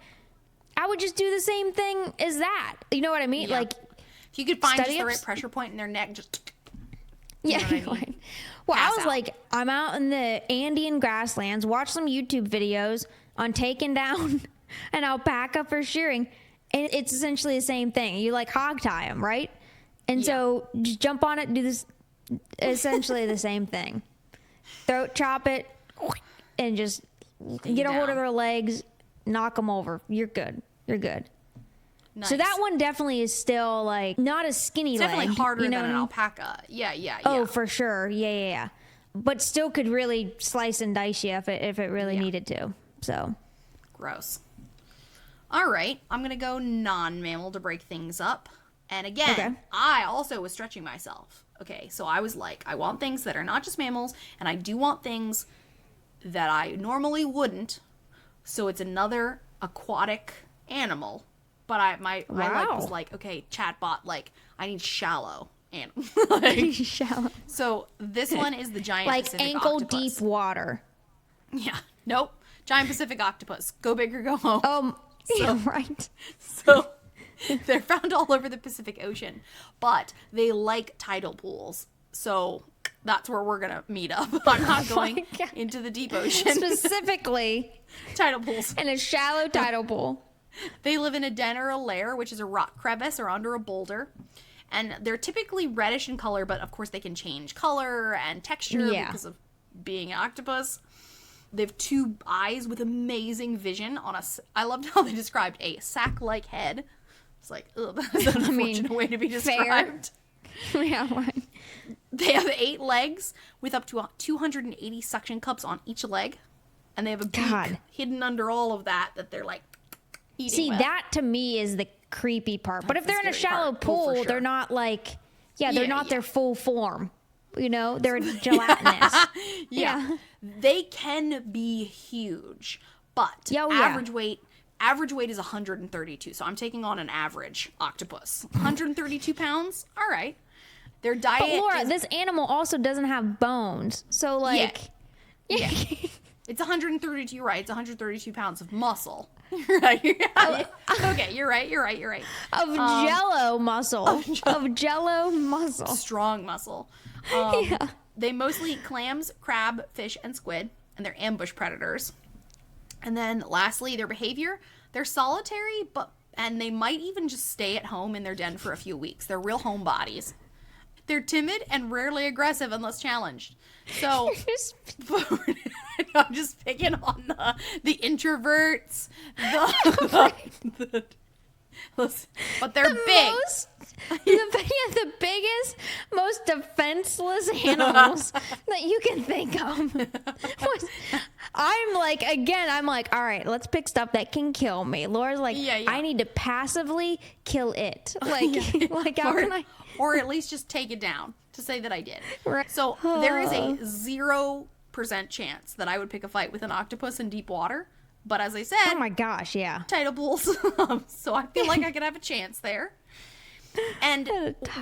I would just do the same thing as that. You know what I mean? Yeah. Like, If you could find Study just the ups- right pressure point in their neck, just. yeah. know what I mean? Well, I Pass was out. like, I'm out in the Andean grasslands, watch some YouTube videos on taking down an alpaca for shearing. And it's essentially the same thing. You like hog tie them, right? And so just jump on it, do this, essentially the same thing. Throat chop it, and just get a hold down. of their legs, knock them over. You're good. You're good. Nice. So that one definitely is still like not a skinny It's definitely legged, harder you know than an what I mean? alpaca. Yeah. Oh, for sure. Yeah. But still could really slice and dice you if it really Yeah. needed to. So, Gross. All right, I'm gonna go non-mammal to break things up. And again, Okay. I also was stretching myself. Okay, so I was like, I want things that are not just mammals, and I do want things that I normally wouldn't. So it's another aquatic animal. But I was Wow. like, okay, chatbot, like I need shallow animal. Like, shallow. so this one is the giant Like Pacific ankle octopus. deep water. Yeah, nope. Giant Pacific octopus. Go big or go home. Yeah, right. So they're found all over the Pacific Ocean, but they like tidal pools. So that's where we're gonna meet up. I'm not going God. into the deep ocean. Specifically Tidal pools. in a shallow tidal pool. They live in a den or a lair, which is a rock crevice or under a boulder. And they're typically reddish in color, but of course they can change color and texture Yeah. because of being an octopus. They have two eyes with amazing vision on I loved how they described a sack-like head. It's like, ugh, that's an unfortunate way to be described. Yeah, right. They have 8 legs with up to 280 suction cups on each leg. And they have a beak God. hidden under all of that they're like eating See, with. that to me is the creepy part. But That's if they're the in a scary shallow part. Oh, for pool, they're sure. not like, they're Yeah, not their yeah. full form. You know, they're gelatinous. Yeah. They can be huge, but Oh, yeah. average weight is 132. So I'm taking on an average octopus. 132 pounds? All right. Their diet But Laura, is, this animal also doesn't have bones. So like Yeah. it's 132, you're right. It's 132 pounds of muscle. Right. Yeah. Okay, you're right. of jello muscle. Of jello muscle. Strong muscle. They mostly eat clams, crab, fish, and squid, and they're ambush predators. And then lastly, their behavior, they're solitary, but And they might even just stay at home in their den for a few weeks. They're real homebodies. They're timid and rarely aggressive unless challenged. So I'm just picking on the introverts. But they're big. The biggest, most defenseless animals that you can think of. I'm like, all right, let's pick stuff that can kill me. Laura's like, I need to passively kill it. Like how can I? Or at least just take it down to say that I did. Right. So there is a 0% chance that I would pick a fight with an octopus in deep water. But as I said, oh my gosh, yeah, tidal pools. So I feel like I could have a chance there. And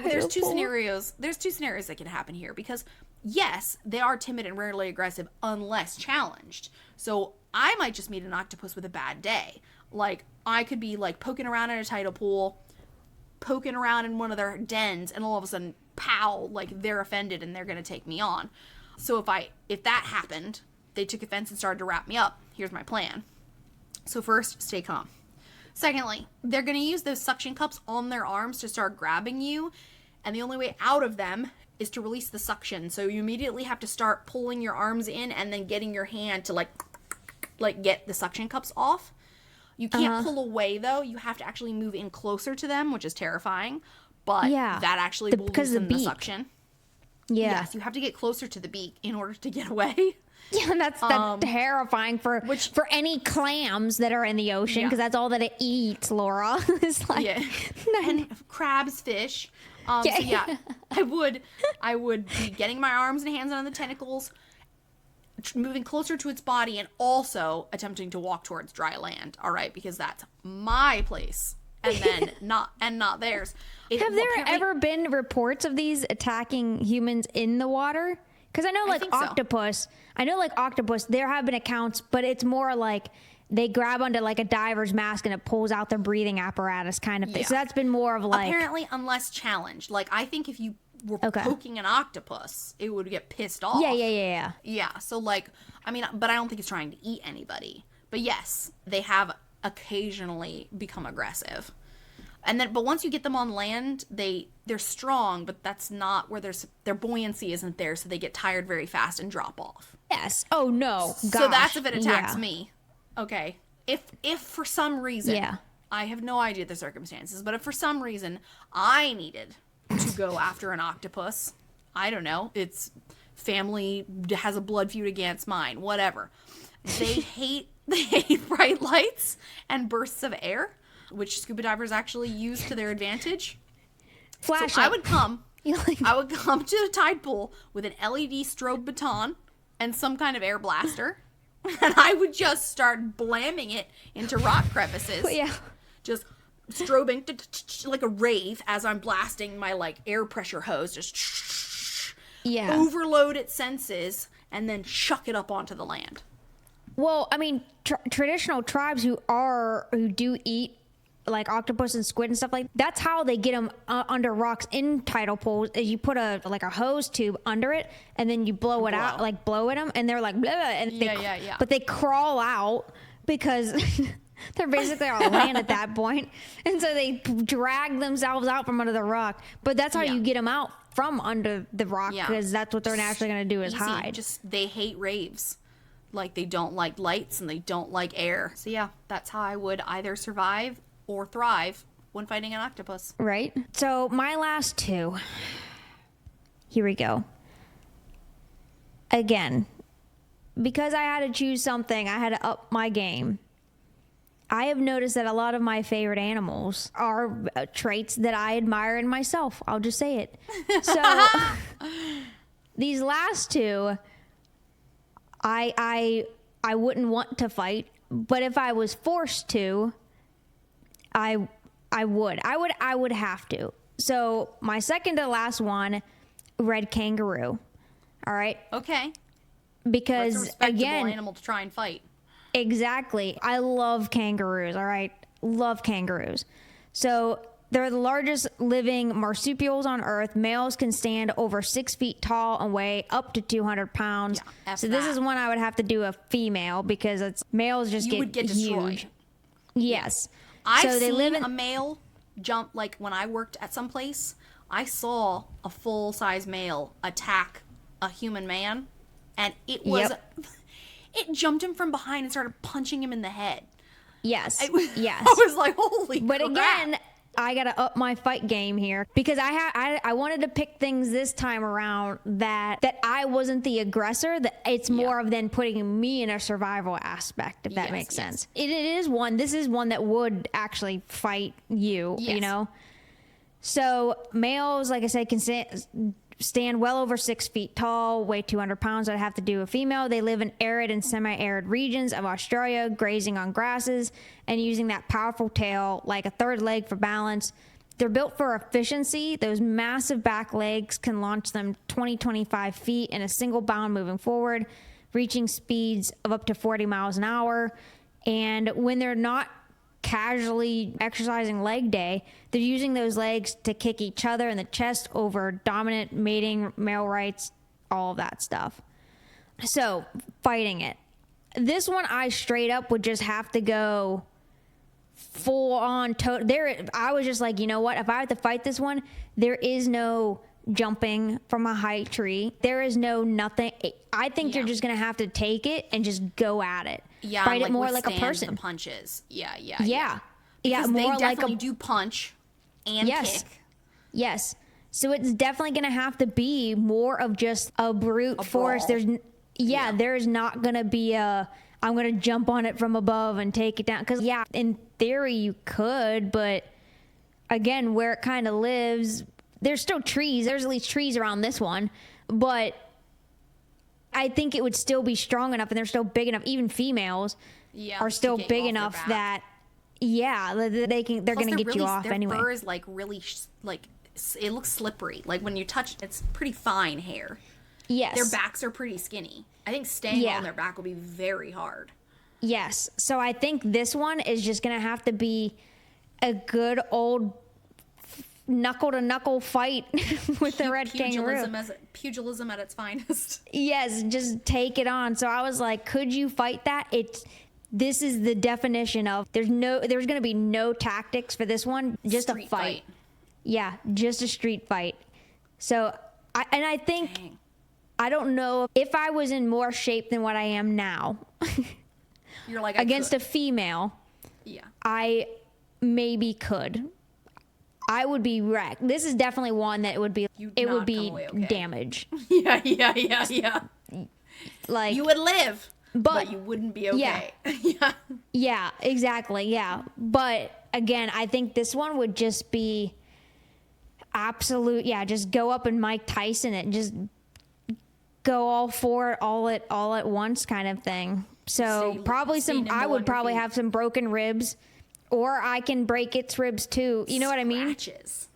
there's two scenarios. There's two scenarios that can happen here because yes, they are timid and rarely aggressive unless challenged. So I might just meet an octopus with a bad day. Like I could be like poking around in a tidal pool, poking around in one of their dens, and all of a sudden, pow! Like they're offended and they're gonna take me on. So if that happened, they took offense and started to wrap me up. Here's my plan. So first, stay calm. Secondly, they're going to use those suction cups on their arms to start grabbing you. And the only way out of them is to release the suction. So you immediately have to start pulling your arms in and then getting your hand to like get the suction cups off. You can't pull away though. You have to actually move in closer to them, which is terrifying. But that actually will loosen the suction. Yeah. Yes, you have to get closer to the beak in order to get away. Yeah, that's terrifying for any clams that are in the ocean because that's all that it eats, Laura. It's like and crabs, fish. So I would be getting my arms and hands on the tentacles, moving closer to its body, and also attempting to walk towards dry land. All right, because that's my place, and then not theirs. Have there ever been reports of these attacking humans in the water? Because I know octopus, there have been accounts, but it's more like they grab onto like a diver's mask and it pulls out their breathing apparatus kind of thing. So that's been more of like... Apparently, unless challenged. Like, I think if you were poking an octopus, it would get pissed off. Yeah. Yeah, so like, I mean, but I don't think it's trying to eat anybody. But yes, they have occasionally become aggressive. But once you get them on land, they're strong, but that's not where their buoyancy isn't there, so they get tired very fast and drop off. Yes. Oh no. Gosh. So that's if it attacks me. Okay. If for some reason, I have no idea the circumstances, but if for some reason I needed to go after an octopus, I don't know, its family has a blood feud against mine, whatever. They hate bright lights and bursts of air, which scuba divers actually use to their advantage. Flashlight. So I would come to the tide pool with an LED strobe baton and some kind of air blaster, and I would just start blamming it into rock crevices. Yeah. Just strobing like a rave as I'm blasting my like air pressure hose. Just overload its senses and then chuck it up onto the land. Well, I mean, traditional tribes who do eat like octopus and squid and stuff like that's how they get them under rocks in tidal pools is you put a hose tube under it and then you blow it out, like blow at them, and they're like blah, blah, and but they crawl out because they're basically on land at that point, and so they drag themselves out from under the rock. But that's how you get them out from under the rock because that's what they're naturally going to do is hide. Just they hate raves. Like they don't like lights and they don't like air. So yeah, that's how I would either survive or thrive when fighting an octopus. Right. So my last two. Here we go. Again, because I had to choose something, I had to up my game. I have noticed that a lot of my favorite animals are traits that I admire in myself. I'll just say it. So these last two, I wouldn't want to fight, but if I was forced to, I would have to. So my second to last one, red kangaroo. All right. Okay. Because it's a respectable again, animal to try and fight. Exactly. I love kangaroos. All right. Love kangaroos. So they're the largest living marsupials on Earth. Males can stand over 6 feet tall and weigh up to 200 pounds. Yeah, so this is one I would have to do a female because males just would get huge. destroyed. Yes. I've they seen live in a male jump, like when I worked at some place, I saw a full-size male attack a human man, and it was, it jumped him from behind and started punching him in the head. Yes. Yes. I was like, holy But crap. again, I gotta up my fight game here because I wanted to pick things this time around that I wasn't the aggressor. That it's more of then putting me in a survival aspect, if that makes sense. This is one that would actually fight you. Yes. You know. So males, like I said, can stand well over 6 feet tall, weigh 200 pounds. I'd have to do a female. They live in arid and semi-arid regions of Australia, grazing on grasses and using that powerful tail like a third leg for balance. They're built for efficiency. Those massive back legs can launch them 25 feet in a single bound moving forward, reaching speeds of up to 40 miles an hour. And when they're not casually exercising leg day, they're using those legs to kick each other in the chest over dominant mating, male rights, all of that stuff. So fighting it, this one I straight up would just have to go full on there. I was just like, you know what, if I have to fight this one, there is no jumping from a high tree, there is no nothing. I think you're just gonna have to take it and just go at it. Yeah, fight like it more like a person. The punches. Yeah. Yeah, Because more they like definitely do punch and kick. Yes. So it's definitely going to have to be more of just a brute force. brawl. There's not going to be I'm going to jump on it from above and take it down. Because, in theory you could, but again, where it kind of lives, there's still trees. There's at least trees around this one. But I think it would still be strong enough, and they're still big enough. Even females are still big enough that they're going to get you off anyway. Their fur is like really it looks slippery. Like when you touch it, it's pretty fine hair. Yes. Their backs are pretty skinny. I think staying on their back will be very hard. Yes. So I think this one is just going to have to be a good old knuckle to knuckle fight with the red kangaroo. Pugilism at its finest. Yes, just take it on. So I was like, could you fight that? This is the definition of there's going to be no tactics for this one, just Street a fight. Yeah, just a street fight. So I think Dang. I don't know if I was in more shape than what I am now. You're like against a female. Yeah. I maybe could. I would be wrecked. This is definitely one that would be damage. Yeah. Like you would live, but you wouldn't be okay. Yeah, exactly. Yeah. But again, I think this one would just be absolute. Yeah, just go up and Mike Tyson it and just go all for it all at once kind of thing. So probably I would probably have some broken ribs, or I can break its ribs too. You know what I mean? Scratches.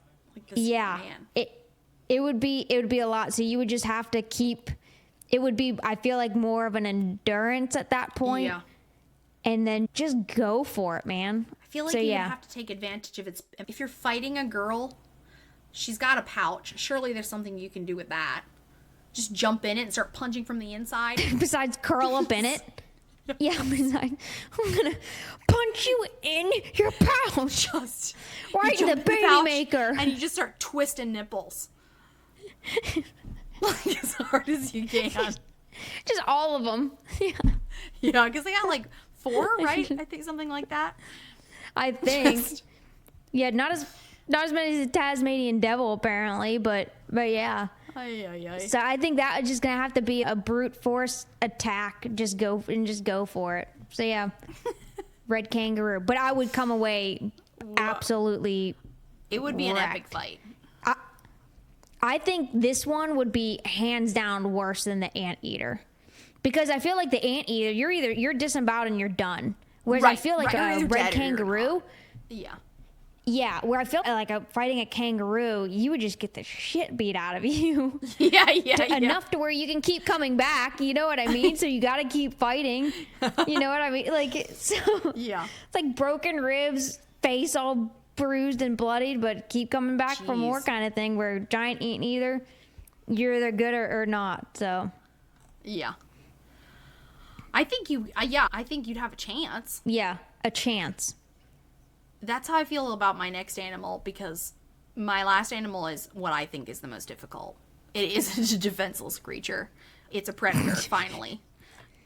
Man. It would be a lot. So you would just have to keep. It would be, I feel like, more of an endurance at that point. Yeah. And then just go for it, man. I feel like you have to take advantage of its. If you're fighting a girl, she's got a pouch. Surely there's something you can do with that. Just jump in it and start punching from the inside. Besides curl up in it. Yeah, besides, I'm going to punch you in your pouch. Just right in the baby maker. And you just start twisting nipples. Like as hard as you can. Just all of them. Yeah, because they got like 4, right? I think something like that. I think. Not as many as the Tasmanian devil apparently, but yeah. So I think that is just gonna have to be a brute force attack. Just go for it. So yeah, red kangaroo. But I would come away absolutely. It would be an epic fight. I think this one would be hands down worse than the anteater, because I feel like the anteater, you're disemboweled and you're done. Whereas I feel like a red kangaroo. Yeah, where I feel like fighting a kangaroo, you would just get the shit beat out of you. Yeah. Enough to where you can keep coming back. You know what I mean? So you got to keep fighting. You know what I mean? It's like broken ribs, face all bruised and bloodied, but keep coming back for more kind of thing. Where giant anteater, you're either good or not. So yeah, I think you'd have a chance. Yeah, a chance. that's how I feel about my next animal, because my last animal is what I think is the most difficult. It is a defenseless creature. It's a predator, finally.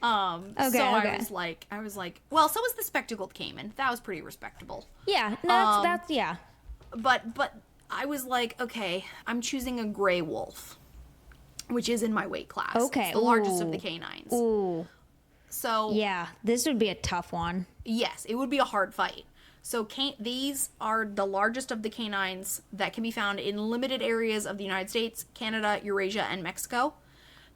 Okay. I was like, well, so was the spectacled caiman. That was pretty respectable. Yeah, that's yeah. But I was like, okay, I'm choosing a gray wolf, which is in my weight class. Okay. It's the largest of the canines. Ooh. So Yeah, this would be a tough one. yes, it would be a hard fight. So these are the largest of the canines that can be found in limited areas of the United States, Canada, Eurasia, and Mexico.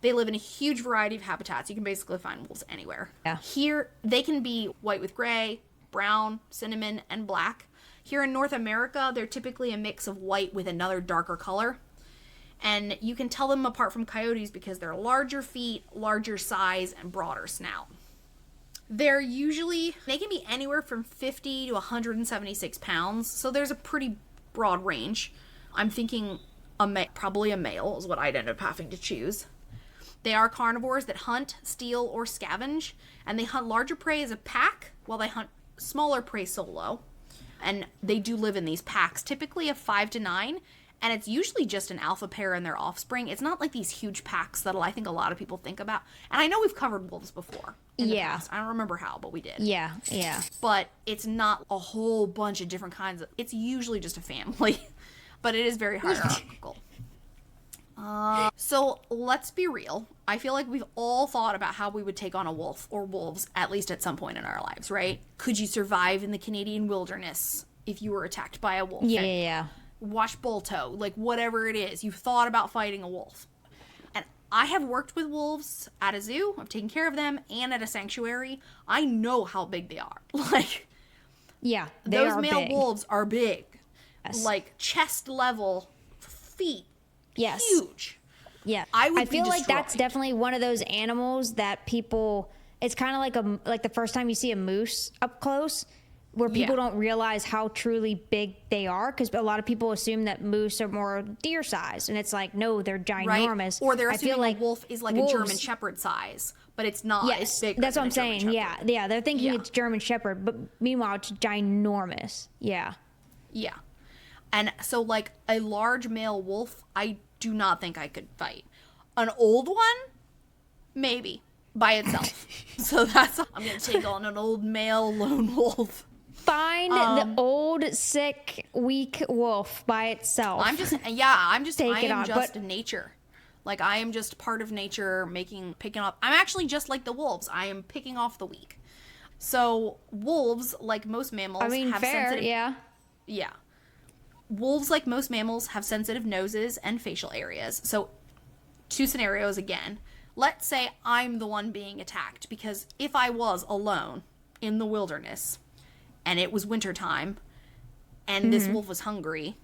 They live in a huge variety of habitats. You can basically find wolves anywhere. Yeah. Here, they can be white with gray, brown, cinnamon, and black. Here in North America, they're typically a mix of white with another darker color. And you can tell them apart from coyotes because they're larger feet, larger size, and broader snout. They can be anywhere from 50 to 176 pounds, so there's a pretty broad range. I'm thinking probably a male is what I'd end up having to choose. They are carnivores that hunt, steal, or scavenge, and they hunt larger prey as a pack while they hunt smaller prey solo. And they do live in these packs, typically of 5 to 9, and it's usually just an alpha pair and their offspring. It's not like these huge packs that I think a lot of people think about. And I know we've covered wolves before in the past. I don't remember how, but we did. Yeah. But it's not a whole bunch of different kinds of... It's usually just a family. But it is very hierarchical. So let's be real. I feel like we've all thought about how we would take on a wolf or wolves, at least at some point in our lives, right? Could you survive in the Canadian wilderness if you were attacked by a wolf? Yeah. Watch Bolto, like whatever it is. You've thought about fighting a wolf. And I have worked with wolves at a zoo. I've taken care of them, and at a sanctuary. I know how big they are. Like, Yeah, those male wolves are big. Yes. Like chest level, feet. Yes. Huge. Yeah. I feel like that's destroyed. definitely one of those animals that people, it's kind of like the first time you see a moose up close, where people don't realize how truly big they are, because a lot of people assume that moose are more deer size, and it's like, no, they're ginormous. Right? Or they're I assuming feel like a wolf is like wolves, a German Shepherd size, but it's not. Yes, it's bigger. that's what than I'm a German saying. Shepherd. Yeah, they're thinking it's German Shepherd, but meanwhile it's ginormous. Yeah. Yeah. And so, like, a large male wolf, I do not think I could fight. An old one, maybe, by itself. So I'm going to take on an old male lone wolf. Find the old, sick, weak wolf by itself. I am just nature. Like, I am just part of nature, picking up. I'm actually just like the wolves. I am picking off the weak. So, wolves, like most mammals, have sensitive... Yeah. Wolves, like most mammals, have sensitive noses and facial areas. So, two scenarios again. Let's say I'm the one being attacked, because if I was alone in the wilderness and it was wintertime and this wolf was hungry,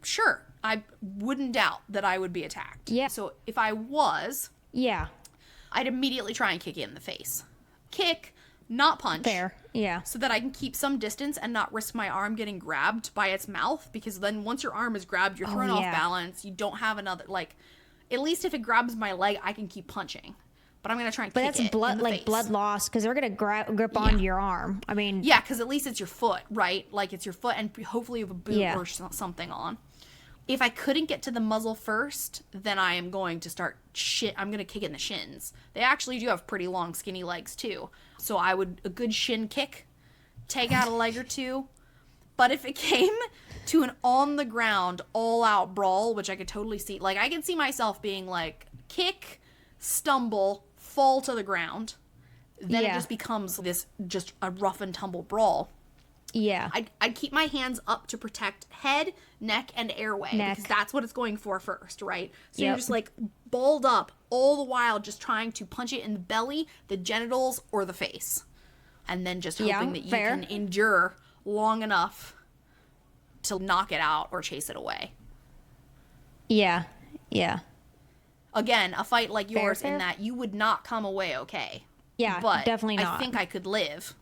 sure, I wouldn't doubt that I would be attacked. Yeah. So if I was, I'd immediately try and kick it in the face. Kick, not punch. Fair. Yeah. So that I can keep some distance and not risk my arm getting grabbed by its mouth, because then once your arm is grabbed, you're thrown off balance. You don't have another, like, at least if it grabs my leg, I can keep punching. But I'm going to try and kick it in the face. But that's blood loss, because they're going to grip onto your arm. I mean... Yeah, because at least it's your foot, right? Like, it's your foot, and hopefully you have a boot or something on. If I couldn't get to the muzzle first, then I am going to start I'm going to kick it in the shins. They actually do have pretty long, skinny legs, too. So a good shin kick, take out a leg or two. But if it came to an on-the-ground, all-out brawl, which I could totally see, like, I could see myself being like, kick, stumble, fall to the ground. Then it just becomes just a rough and tumble brawl. Yeah. I'd keep my hands up to protect head, neck, and airway. Because that's what it's going for first, right? So you're just like balled up all the while, just trying to punch it in the belly, the genitals, or the face. And then just hoping that you can endure long enough to knock it out or chase it away. Yeah. Again, a fight like yours in that you would not come away okay. Yeah, but definitely not. I think I could live.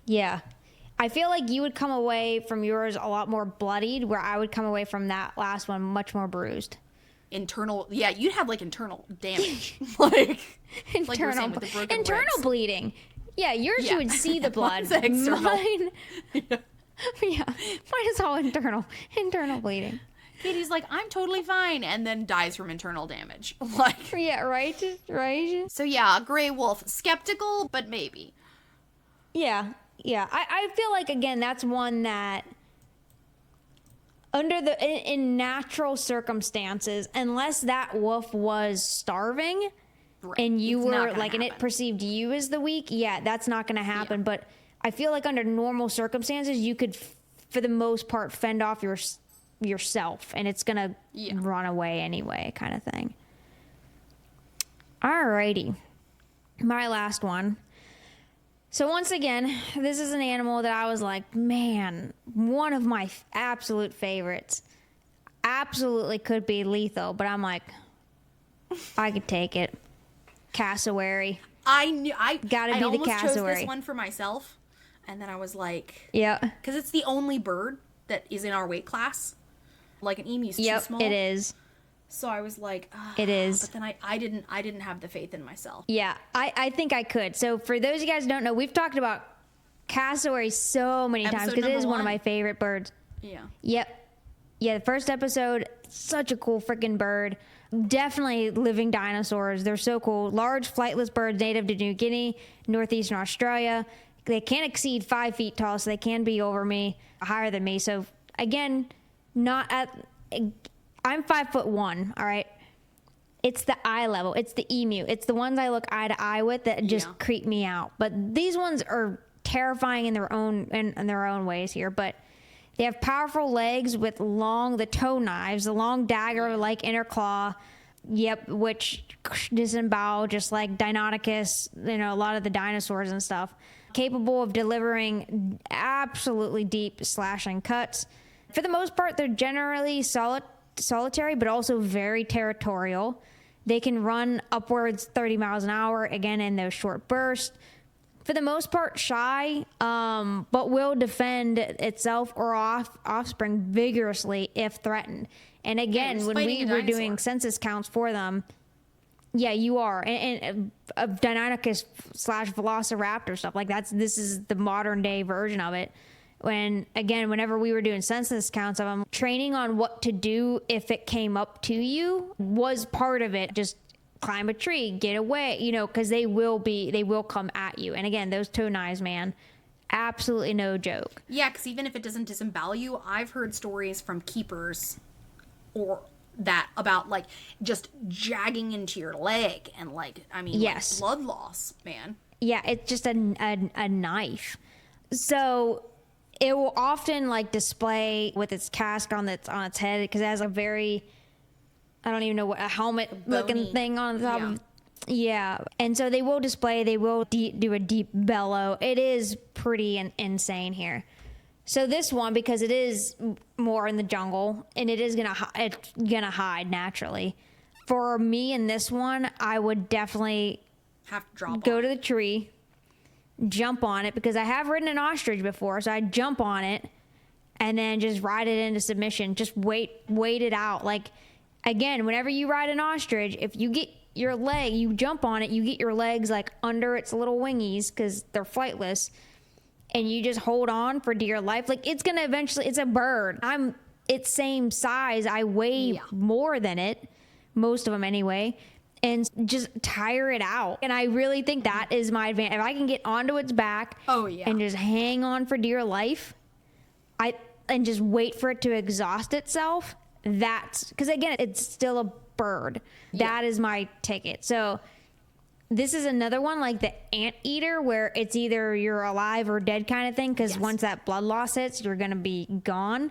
Yeah. I feel like you would come away from yours a lot more bloodied, where I would come away from that last one much more bruised. You'd have like internal damage. Like you were saying with the broken internal ribs. bleeding. Yeah, yours you would see the blood. Mine's external. Mine, Yeah, mine is all internal bleeding. Katy's like, I'm totally fine, and then dies from internal damage. Like, Yeah, right. so yeah, gray wolf, skeptical, but maybe. Yeah. I feel like, again, that's one that under in natural circumstances, unless that wolf was starving, Right. and you It's not were gonna like, and it happen. perceived you as the weak, yeah, that's not going to happen. Yeah. But I feel like under normal circumstances, you could, for the most part, fend off yourself, and it's going to run away anyway, kind of thing. Alrighty. My last one. So once again, this is an animal that I was like, man, one of my absolute favorites. Absolutely could be lethal, but I'm like, I could take it. Cassowary. I knew I Gotta be the almost chose cassowary. this one for myself, and then I was like, Yeah. because it's the only bird that is in our weight class. Like an emu's too small. It is. So I was like, It is. But then I didn't have the faith in myself. Yeah, I think I could. So for those of you guys who don't know, we've talked about cassowary so many times Episode because it is number one of one. my favorite birds. Yeah. Yep. Yeah, the first episode, such a cool freaking bird. Definitely living dinosaurs. They're so cool. Large flightless birds native to New Guinea, northeastern Australia. They can't exceed 5 feet tall, so they can be over me, higher than me. So again, not at... I'm 5'1", all right? It's the eye level. It's the emu. It's the ones I look eye to eye with that just creep me out. But these ones are terrifying in their own ways here. But they have powerful legs with the toe knives, the long dagger-like inner claw. Yep, which disembowel just like Deinonychus, a lot of the dinosaurs and stuff. Capable of delivering absolutely deep slashing cuts. For the most part, they're generally solitary, but also very territorial. They can run upwards 30 miles an hour, again, in those short bursts. For the most part, shy, but will defend itself or offspring vigorously if threatened. And again, just when fighting we a were doing dinosaur. census counts for them, yeah, you are. And Deinonychus / Velociraptor stuff, like this is the modern day version of it. Whenever we were doing census counts of them, training on what to do if it came up to you was part of it. Just climb a tree, get away, because they will come at you. And again, those toe knives, man, absolutely no joke. Yeah, because even if it doesn't disembowel you, I've heard stories from keepers or that about like just jagging into your leg and Yes. like blood loss, man. Yeah, it's just a knife. So it will often like display with its casque on its head because it has a very, I don't even know what, a helmet looking Bony. thing on the top. Yeah. Yeah, and so they will do a deep bellow. It is pretty insane here. So this one, because it is more in the jungle and it's gonna hide naturally. For me in this one, I would definitely Have to drop go off. to the tree, jump on it, because I have ridden an ostrich before, so I'd jump on it and then just ride it into submission. Just wait it out. Like, again, whenever you ride an ostrich, if you get you jump on it, you get your legs like under its little wingies because they're flightless, and you just hold on for dear life. Like, it's gonna eventually, it's a bird. It's same size. I weigh more than it, most of them anyway, and just tire it out. And I really think that is my advantage. If I can get onto its back and just hang on for dear life, and just wait for it to exhaust itself, that's, because again, it's still a bird. That is my ticket. So this is another one like the anteater, where it's either you're alive or dead kind of thing, because once that blood loss hits, you're going to be gone.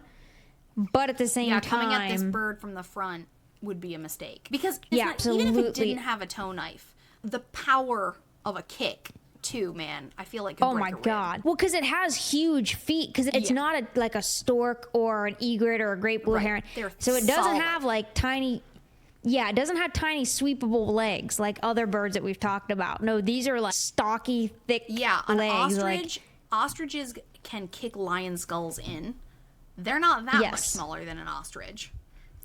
But at the same time, coming at this bird from the front would be a mistake. Because even if absolutely. it didn't have a toe knife, the power of a kick, too, man, I feel like could oh break my a rib. God. Well, because it has huge feet, because it's not like a stork or an egret or a great blue heron. They're So it doesn't solid. have like tiny... Yeah, it doesn't have tiny sweepable legs like other birds that we've talked about. No, these are like stocky, thick An legs. ostriches can kick lion skulls in. They're not that much Yes. smaller than an ostrich.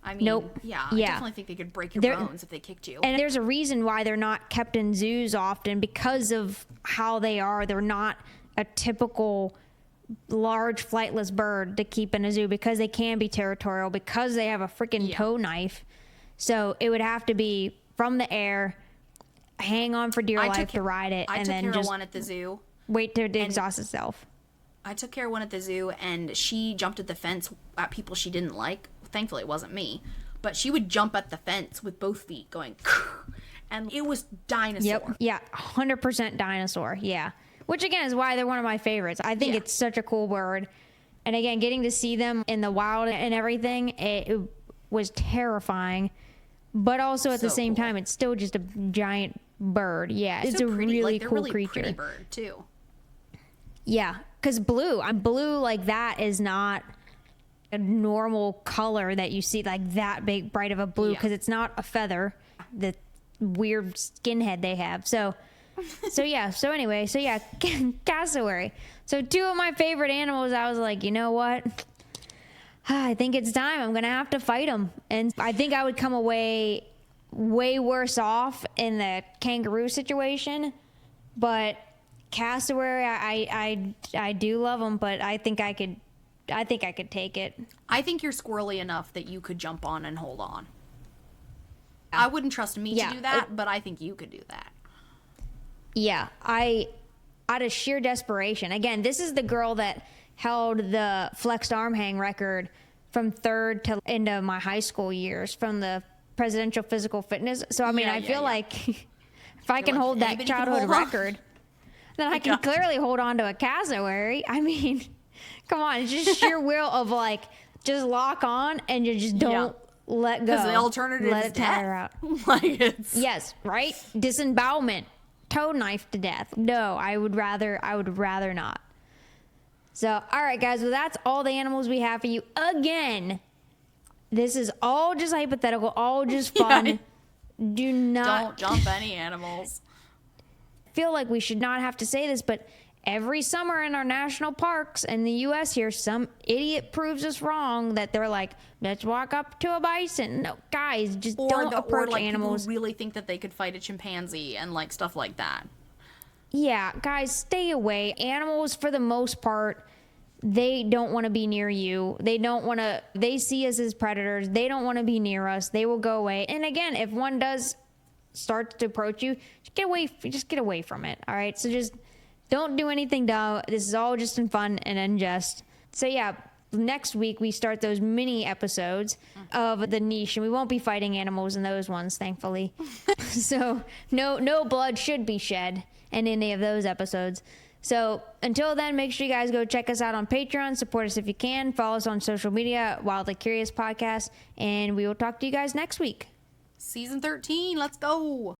I mean, Nope. I Yeah. definitely think they could break your They're- bones if they kicked you. And there's a reason why they're not kept in zoos often, because of how they are. They're not a typical large flightless bird to keep in a zoo because they can be territorial, because they have a freaking tow knife. So it would have to be from the air, hang on for dear life to ride it, and then just one at the zoo. Wait till it exhausts itself. I took care of one at the zoo, and she jumped at the fence at people she didn't like. Thankfully, it wasn't me. But she would jump at the fence with both feet going, and it was dinosaur. Yep. Yeah, 100% dinosaur. Yeah. Which, again, is why they're one of my favorites. I think it's such a cool bird. And, again, getting to see them in the wild and everything, it was terrifying. But also, at the same time, it's still just a giant bird. Yeah, it's a really cool creature. Pretty bird, too. Yeah, because blue like that is not a normal color that you see, like that big, bright of a blue, because it's not a feather, the weird skinhead they have. So anyway, cassowary. So 2 of my favorite animals, I was like, you know what? I think it's time. I'm going to have to fight them. And I think I would come away way worse off in the kangaroo situation. But cassowary, I do love them, but I think I could take it. I think you're squirrely enough that you could jump on and hold on. I wouldn't trust me to do that, but I think you could do that. Yeah, out of sheer desperation. Again, this is the girl that held the flexed arm hang record from 3rd to into my high school years from the presidential physical fitness. So, I mean, I feel like if I can hold that childhood record, then I can clearly hold on to a cassowary. I mean, come on, it's just sheer will of like, just lock on and you just don't let go. Because the alternative is tire out. Like it's... Yes, right? Disembowelment. Tow knife to death. No, I would rather not. So, all right, guys. Well, that's all the animals we have for you. Again, this is all just hypothetical, all just fun. Don't jump any animals. I feel like we should not have to say this, but every summer in our national parks in the U.S. here, some idiot proves us wrong that they're like, let's walk up to a bison. No, guys, just don't approach animals. People really think that they could fight a chimpanzee and like stuff like that. Yeah, guys, stay away. Animals, for the most part, they don't want to be near you. They see us as predators. They don't want to be near us. They will go away. And again, if one does start to approach you, just get away from it. All right, so just don't do anything dumb. This is all just in fun and in jest. So yeah, next week we start those mini episodes of the niche, and we won't be fighting animals in those ones, thankfully. So no blood should be shed in any of those episodes. So until then, make sure you guys go check us out on Patreon. Support us if you can. Follow us on social media, Wildly Curious Podcast, and we will talk to you guys next week. Season 13, let's go.